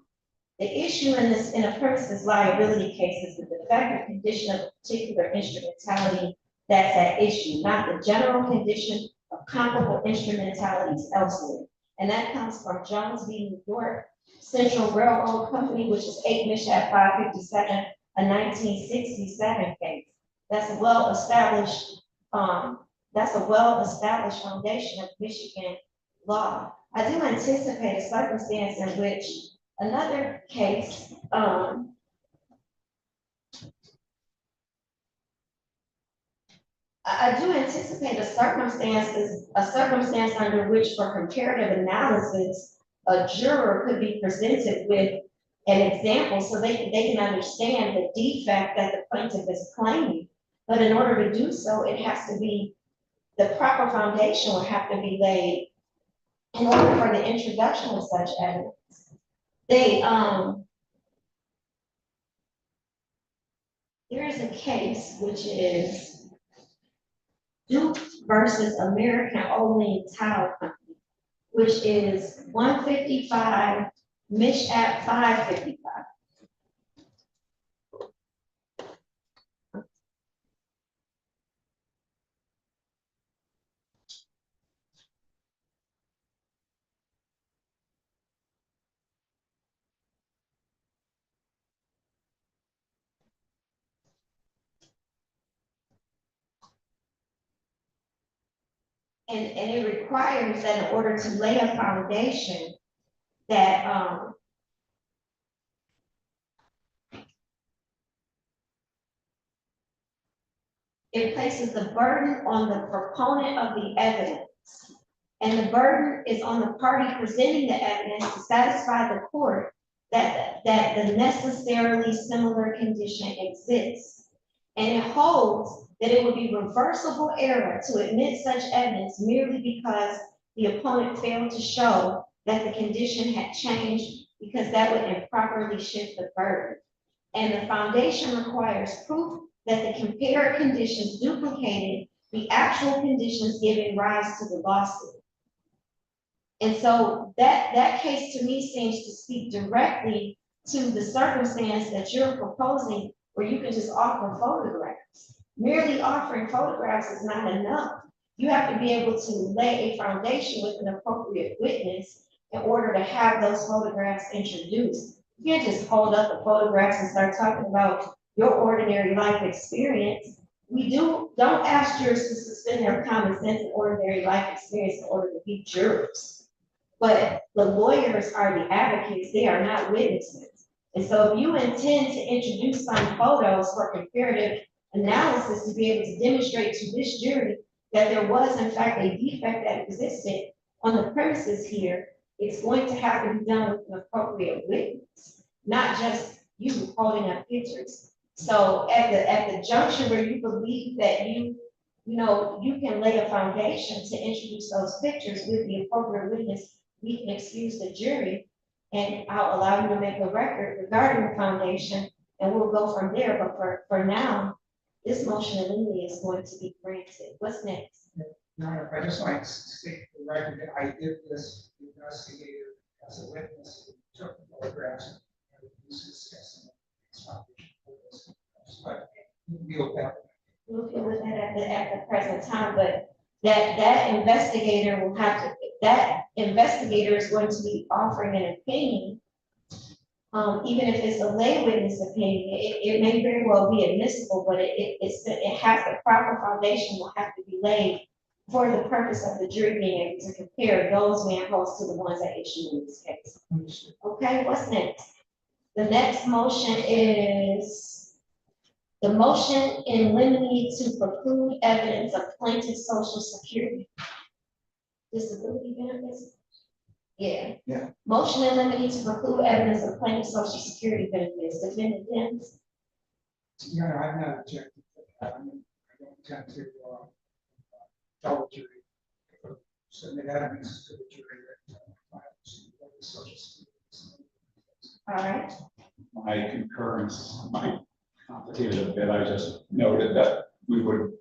The issue in a premises liability case is the defective condition of a particular instrumentality that's at issue, not the general condition of comparable instrumentalities elsewhere. And that comes from Jones v. New York Central Railroad Company, which is 8 Mission 557, a 1967 case. That's a well-established foundation of Michigan law. I do anticipate a circumstance in which another case, I do anticipate a circumstance under which, for comparative analysis, a juror could be presented with an example so they can understand the defect that the plaintiff is claiming. But in order to do so, it has to be, the proper foundation will have to be laid in order for the introduction of such evidence. There is a case which is Duke versus American Olean Tile Company, which is 155 Mich at 555. And it requires that in order to lay a foundation that it places the burden on the proponent of the evidence. And the burden is on the party presenting the evidence to satisfy the court that the necessarily similar condition exists. And it holds that it would be reversible error to admit such evidence merely because the opponent failed to show that the condition had changed because that would improperly shift the burden. And the foundation requires proof that the compared conditions duplicated the actual conditions giving rise to the lawsuit. And so that case to me seems to speak directly to the circumstance that you're proposing, where you can just offer photographs. Merely offering photographs is not enough. You have to be able to lay a foundation with an appropriate witness in order to have those photographs introduced. You can't just hold up the photographs and start talking about your ordinary life experience. Don't ask jurors to suspend their common sense and ordinary life experience in order to be jurors. But the lawyers are the advocates, they are not witnesses. And so if you intend to introduce some photos for comparative analysis to be able to demonstrate to this jury that there was in fact a defect that existed on the premises here, it's going to have to be done with an appropriate witness, not just you holding up pictures. So at the juncture where you believe that you can lay a foundation to introduce those pictures with the appropriate witness, we can excuse the jury, and I'll allow you to make a record regarding the foundation, and we'll go from there. But for now, this motion in limine is going to be granted. What's next? Your Honor, I just like to state for the record that I did this investigator as a witness who took the photographs and used his testimony. But we'll deal with that at the present time, but that investigator will have to, that investigator is going to be offering an opinion. Even if it's a lay witness opinion, it may very well be admissible, but it has the proper foundation will have to be laid for the purpose of the jury being able to compare those manholes to the ones that issue in this case. Okay, what's next? The next motion is the motion in limine to preclude evidence of plaintiff's social security disability benefits. Yeah. Motion in limine to preclude evidence of plaintiff's social security benefits. Defendant Dens. Your Honor, I'm not objecting to that. I don't intend to tell the jury, submit evidence to the jury that the social security. All right. My concurrence might complicate it a bit. I just noted that we would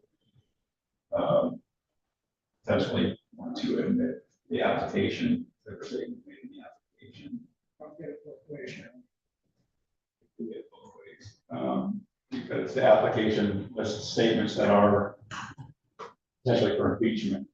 potentially want to admit the application. That we're saying in the application. I'll get it both ways. We get it both ways. Because the application lists statements that are potentially for impeachment.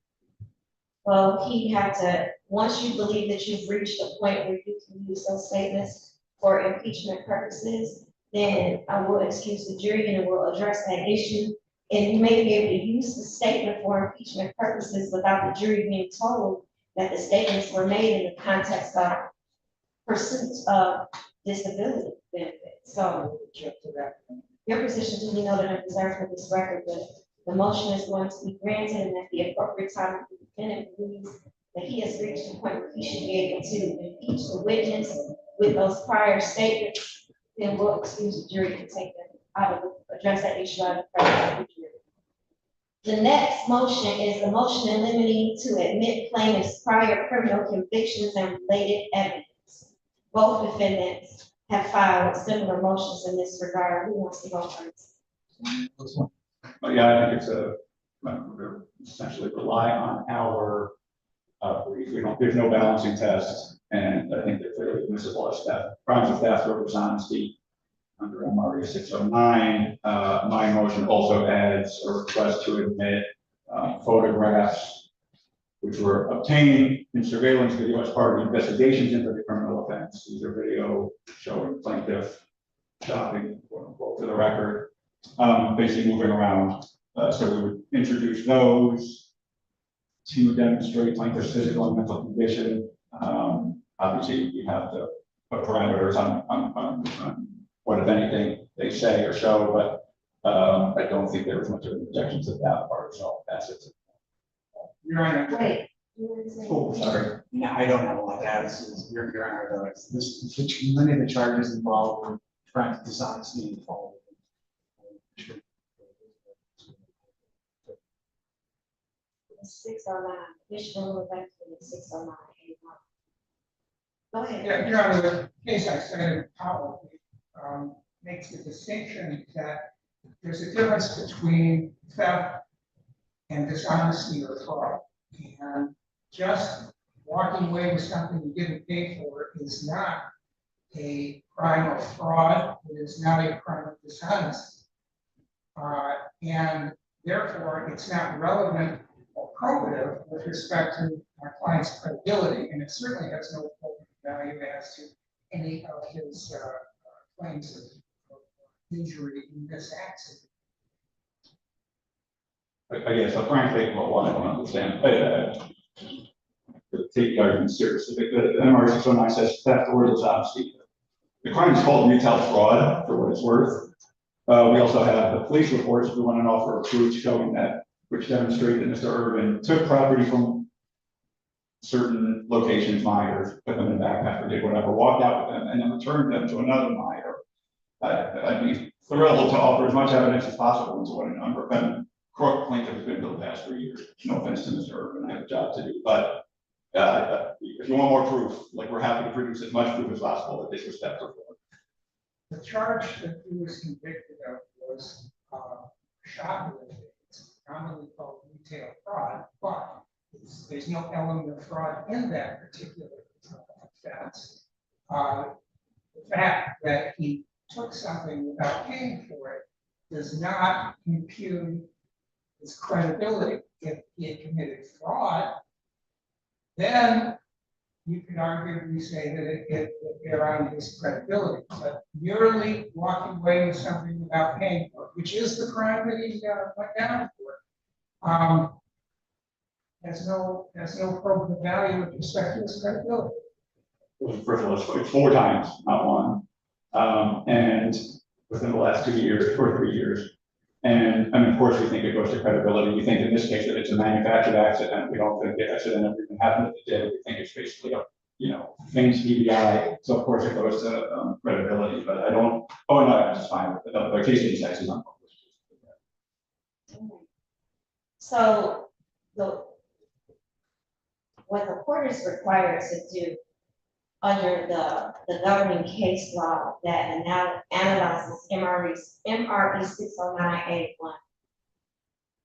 Well, he had to, once you believe that you've reached a point where you can use those statements for impeachment purposes, then I will excuse the jury and we'll address that issue. And you may be able to use the statement for impeachment purposes without the jury being told that the statements were made in the context of pursuit of disability benefits. So your position to be noted and preserved for this record, but the motion is going to be granted, and at the appropriate time, the defendant believes that he has reached a point where he should be able to impeach the witness with those prior statements, then we'll excuse the jury and take them out of, address that issue out of the presence of the jury. The next motion is the motion in limine to admit plaintiff's prior criminal convictions and related evidence. Both defendants have filed similar motions in this regard. Who wants to go first? But yeah, I think it's we're essentially rely on our we don't, there's no balancing test, and I think they're clearly admissible as theft, crimes of theft or dishonesty under MRA 609. My motion also adds a request to admit photographs which were obtained in surveillance video as part of investigations into the criminal offense. These are video showing plaintiff shopping, quote unquote, for the record, basically moving around. So we would introduce those to demonstrate plaintiff's physical and mental condition. Obviously, you have to put parameters on what, if anything, they say or show, but I don't think there was much of an objection to that part, so that's it. Your Honor. Wait. Oh, sorry. Yeah, I don't know what that is. Your Honor, though, it's this, many of the charges involved were crimes of dishonesty and fraud. 609, Commissioner Rebecca, 609. Go ahead. Yeah, Your Honor, the case I cited, Powell, makes the distinction that there's a difference between theft and dishonesty or fraud. And just walking away with something you didn't pay for is not a crime of fraud. It is not a crime of dishonesty. And therefore, it's not relevant or probative with respect to our client's credibility. And it certainly has no value as to any of his claims of injury in this accident. Again, so frankly, well, I don't understand. Take the argument seriously. The MR 609 says theft or dishonesty. The crime is called retail fraud, for what it's worth. We also have the police reports. We want to offer proof showing that, which demonstrate that Mr. Irvin took property from certain locations, minors, put them in a backpack or did whatever, walked out with them, and then returned them to another minor. I'd be thrilled to offer as much evidence as possible into what a number of Crook plaintiff has been for the past 3 years. No offense to Mr. Irvin, I have a job to do, but if you want more proof, like we're happy to produce as much proof as possible that this was theft or fraud. The charge that he was convicted of was shoplifting. It's commonly called retail fraud, but there's no element of fraud in that particular offense. The fact that he took something without paying for it does not impugn his credibility. If he had committed fraud, then you could arguably say that it would bear on his credibility. But merely walking away with something without paying for it, which is the crime that he went down for, has no probative value with respect to his credibility. First of all, it's 4 times, not one. And within the last 2 years or 3 years. And I mean, of course, we think it goes to credibility. We think in this case that it's a manufactured accident. We don't think the accident everything happened at the day. We think it's basically a, faint PBI. So of course it goes to credibility, but I don't, oh no, I'm just fine with it. The case is actually unpublished. So what the court is required to do under the governing case law that now analyzes MRE 609A1.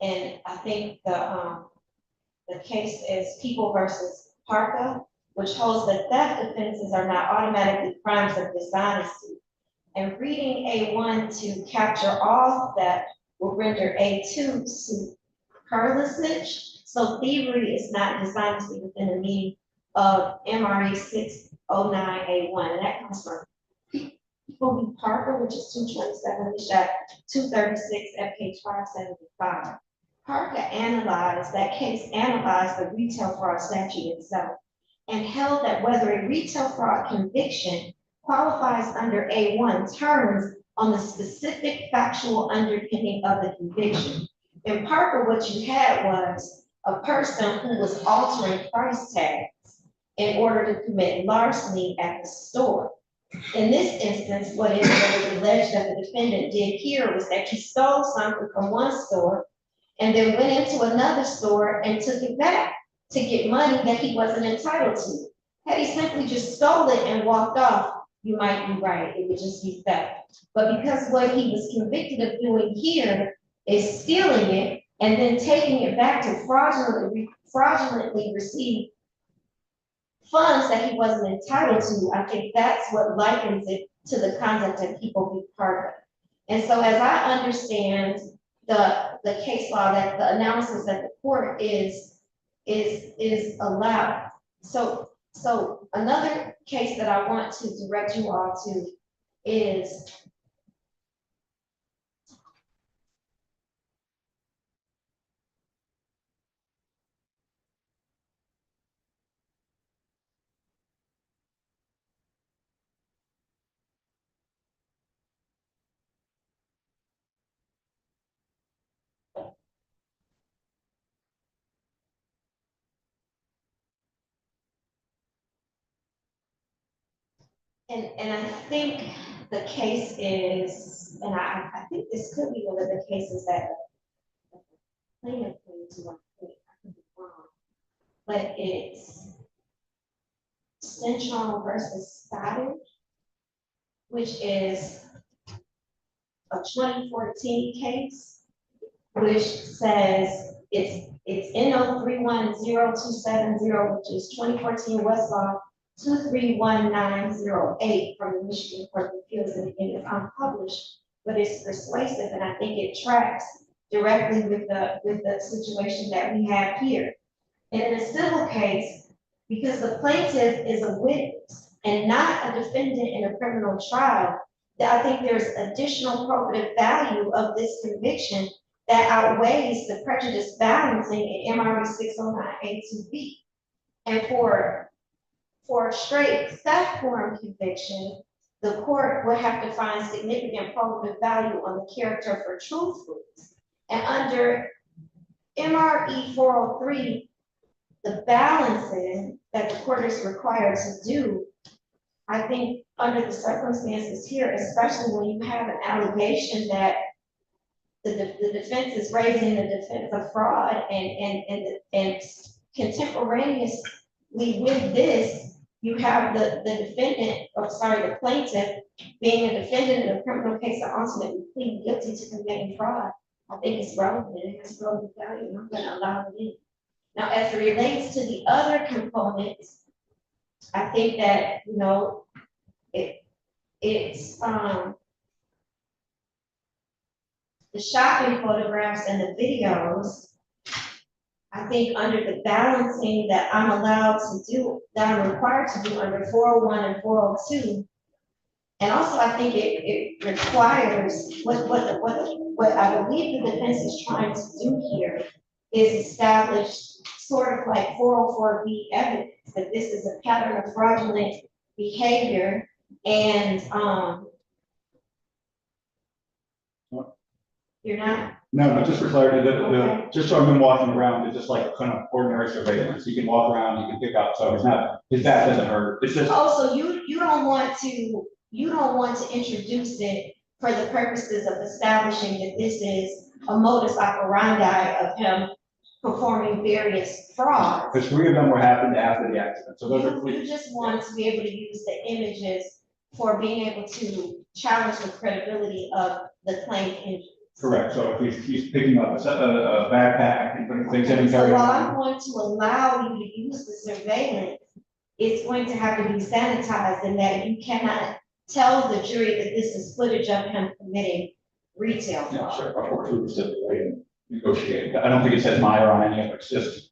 And I think the case is People versus Parker, which holds that theft offenses are not automatically crimes of dishonesty. And reading A1 to capture all theft will render A2 superfluous. So thievery is not dishonesty within the meaning of MRE 609A1, and that comes from People v. Parker, which is 227, Bishop 236 at page 575. Parker analyzed the retail fraud statute itself and held that whether a retail fraud conviction qualifies under A1 turns on the specific factual underpinning of the conviction. In Parker, what you had was a person who was altering price tags in order to commit larceny at the store. In this instance, what is alleged that the defendant did here was that he stole something from one store and then went into another store and took it back to get money that he wasn't entitled to. Had he simply just stole it and walked off, you might be right, it would just be theft. But because what he was convicted of doing here is stealing it and then taking it back to fraudulently receive funds that he wasn't entitled to, I think that's what likens it to the conduct of People v. Parker. And so as I understand the case law, that the analysis that the court is allowed. So another case that I want to direct you all to is and I think the case is, and I think this could be one of the cases that the plaintiff came to. I think but it's Central versus Stoddard, which is a 2014 case, which says it's NO 310-270, which is 2014 Westlaw 231908 from the Michigan Court of Appeals, and again, it's unpublished, but it's persuasive, and I think it tracks directly with the situation that we have here. And in a civil case, because the plaintiff is a witness and not a defendant in a criminal trial, that I think there's additional probative value of this conviction that outweighs the prejudice balancing in MRE 609A2B. And for a straight theft form conviction, the court would have to find significant probative value on the character for truthfulness. And under MRE 403, the balancing that the court is required to do, I think under the circumstances here, especially when you have an allegation that the defense is raising the defense of fraud and contemporaneously with this, you have the defendant, or sorry, the plaintiff being a defendant in a criminal case that ultimately pleading guilty to committing fraud. I think it's relevant, it has relevant value, and I'm gonna allow it in. Now, as it relates to the other components, I think that, you know, it's the shopping photographs and the videos. I think under the balancing that I'm allowed to do, that I'm required to do under 401 and 402, and also I think it requires what I believe the defense is trying to do here is establish sort of like 404B evidence that this is a pattern of fraudulent behavior, and you're not. No, just for clarity, Okay. just so I've been walking around, it's just like kind of ordinary surveillance. You can walk around, you can pick up, so it's not, his back doesn't hurt, it's just. Oh, so you don't want to introduce it for the purposes of establishing that this is a modus operandi of him performing various frauds. Because 3 of them were happened after the accident, so those are You clear. just want to be able to use the images for being able to challenge the credibility of the claimed injury. Correct, so if he's picking up a backpack and putting things in and So carrying. while I'm going to allow you to use the surveillance, it's going to have to be sanitized in that you cannot tell the jury that this is footage of him committing retail Yeah, fraud. sure, of course, we was stipulating and negotiating. I don't think it says Meyer on any of it, it's just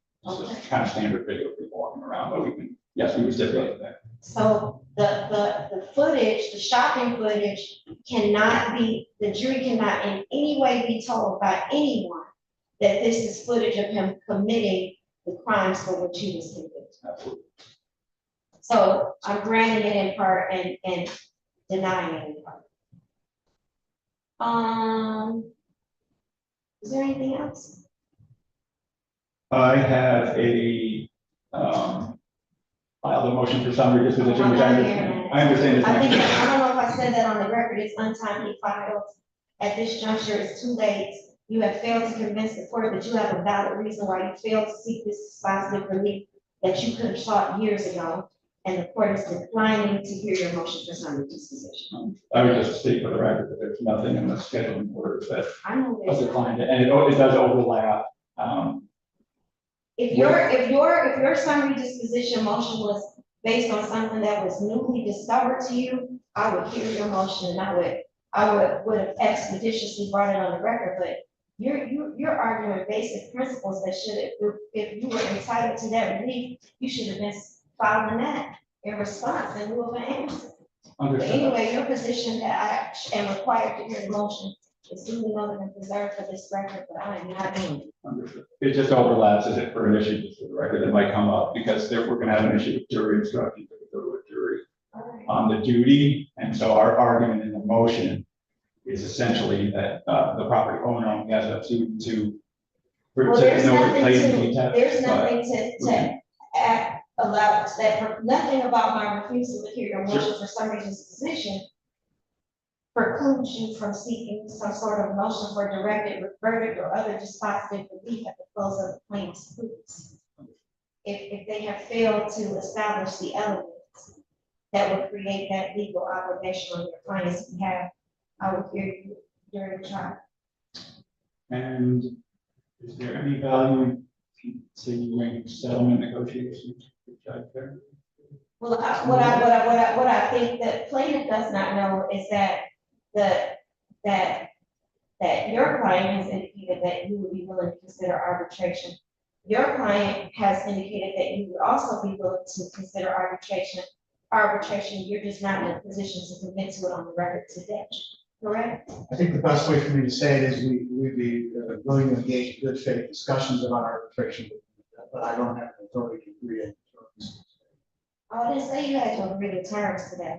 kind of standard video of people walking around, but we can, yes, we would stipulate that. So the footage, the shopping footage cannot be, the jury cannot in any way be told by anyone that this is footage of him committing the crimes for which he was convicted. Absolutely. So I'm granting it in part and denying it in part. Is there anything else? I have filed a motion for summary disposition, which I understand. I think, I don't know if I said that on the record, it's untimely filed. At this juncture, it's too late. You have failed to convince the court that you have a valid reason why you failed to seek this dispositive relief that you could have sought years ago. And the court is declining to hear your motion for summary disposition. I would just state for the record that there's nothing in the scheduling orders that I know was this. declined, and it does overlap. If your summary disposition motion was based on something that was newly discovered to you, I would hear your motion and I would have expeditiously brought it on the record, but you're arguing basic principles that if you were entitled to that relief, you should have been filing that in response in lieu of an answer. But anyway, your position that I am required to hear the motion is duly noted and preserved for this record, but I am not doing it. Understood. It just overlaps as it for an issue, just for the record, that might come up, because we're gonna have an issue with jury instructions, if we go to a jury on the duty, and so our argument in the motion is essentially that, the property owner only has a duty to. Well, there's nothing to allow that, nothing about my refusal to hear your motion for summary disposition precludes you from seeking some sort of motion for directed verdict or other dispositive relief at the close of the plaintiff's proofs. if they have failed to establish the elements that would create that legal obligation on your client's behalf, I will hear you during the trial. And is there any value in continuing settlement negotiations with Judge Barry? Well, what I think that plaintiff does not know is that that your client has indicated that you would be willing to consider arbitration. Your client has indicated that you would also be willing to consider arbitration. You're just not in a position to commit to it on the record today, correct? I think the best way for me to say it is we'd be willing to engage in good faith discussions about arbitration, but I don't have the authority to agree on terms. I didn't say you had to agree to terms today.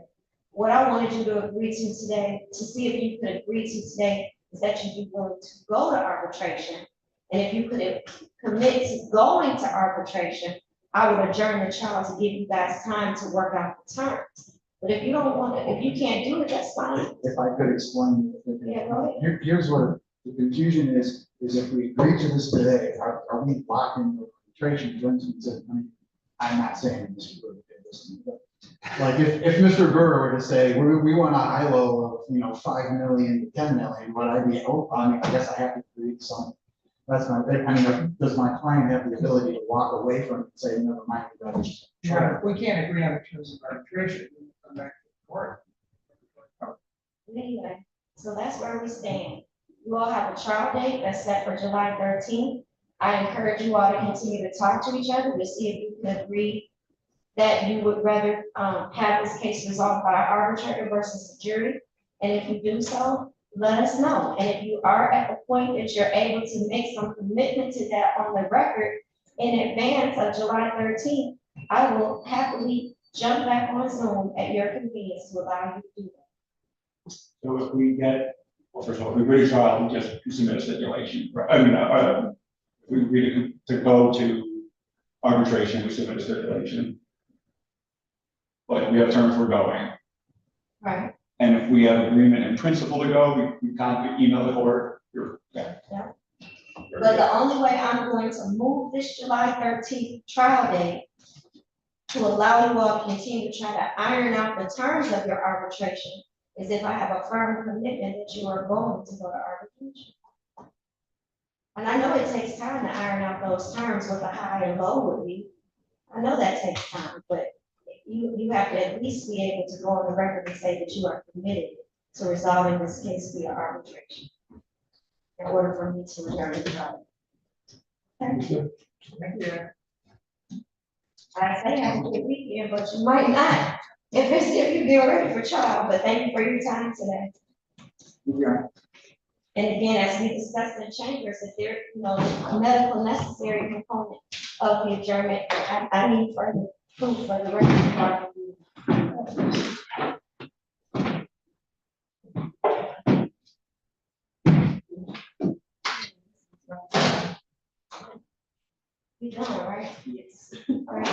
What I wanted you to agree to today, to see if you could agree to today, is that you'd be willing to go to arbitration. And if you could commit to going to arbitration, I would adjourn the trial to give you guys time to work out the terms. But if you don't want to, if you can't do it, that's fine. If I could explain. Yeah, go ahead. Here's what the confusion is if we agree to this today, are we blocking the arbitration? For instance, I'm not saying this is really good, but like if Mr. Burr were to say, we want a high low of, 5 million to 10 million, would I be, I guess I have to agree to something. That's my, does my client have the ability to walk away from it and say, never mind? Yeah, we can't agree on the terms of arbitration, we come back to the court. Anyway, so that's where we stand. You all have a trial date that's set for July 13th. I encourage you all to continue to talk to each other to see if you can agree that you would rather have this case resolved by an arbitrator versus a jury. And if you do so, let us know. And if you are at the point that you're able to make some commitment to that on the record in advance of July 13th, I will happily jump back on Zoom at your convenience to allow you to do that. So if we get, well, first of all, if we agree to trial, we just submit a stipulation. If we agree to go to arbitration, we submit a stipulation. But we have terms we're going. Right. And if we have agreement in principle to go, we can't email the court. Yeah. But the only way I'm going to move this July 13th trial date to allow you all to continue to try to iron out the terms of your arbitration is if I have a firm commitment that you are going to go to arbitration. And I know it takes time to iron out those terms, what the high and low would be. I know that takes time, but you have to at least be able to go on the record and say that you are committed to resolving this case via arbitration in order for me to adjourn the trial. Thank you. Thank you. I say have a good weekend, but you might not if you get ready for trial, but thank you for your time today. Yeah. And again, as we discussed in chambers, if there, a medical necessary component of the adjournment, I need further proof for the record. You done, right? Yes. All right.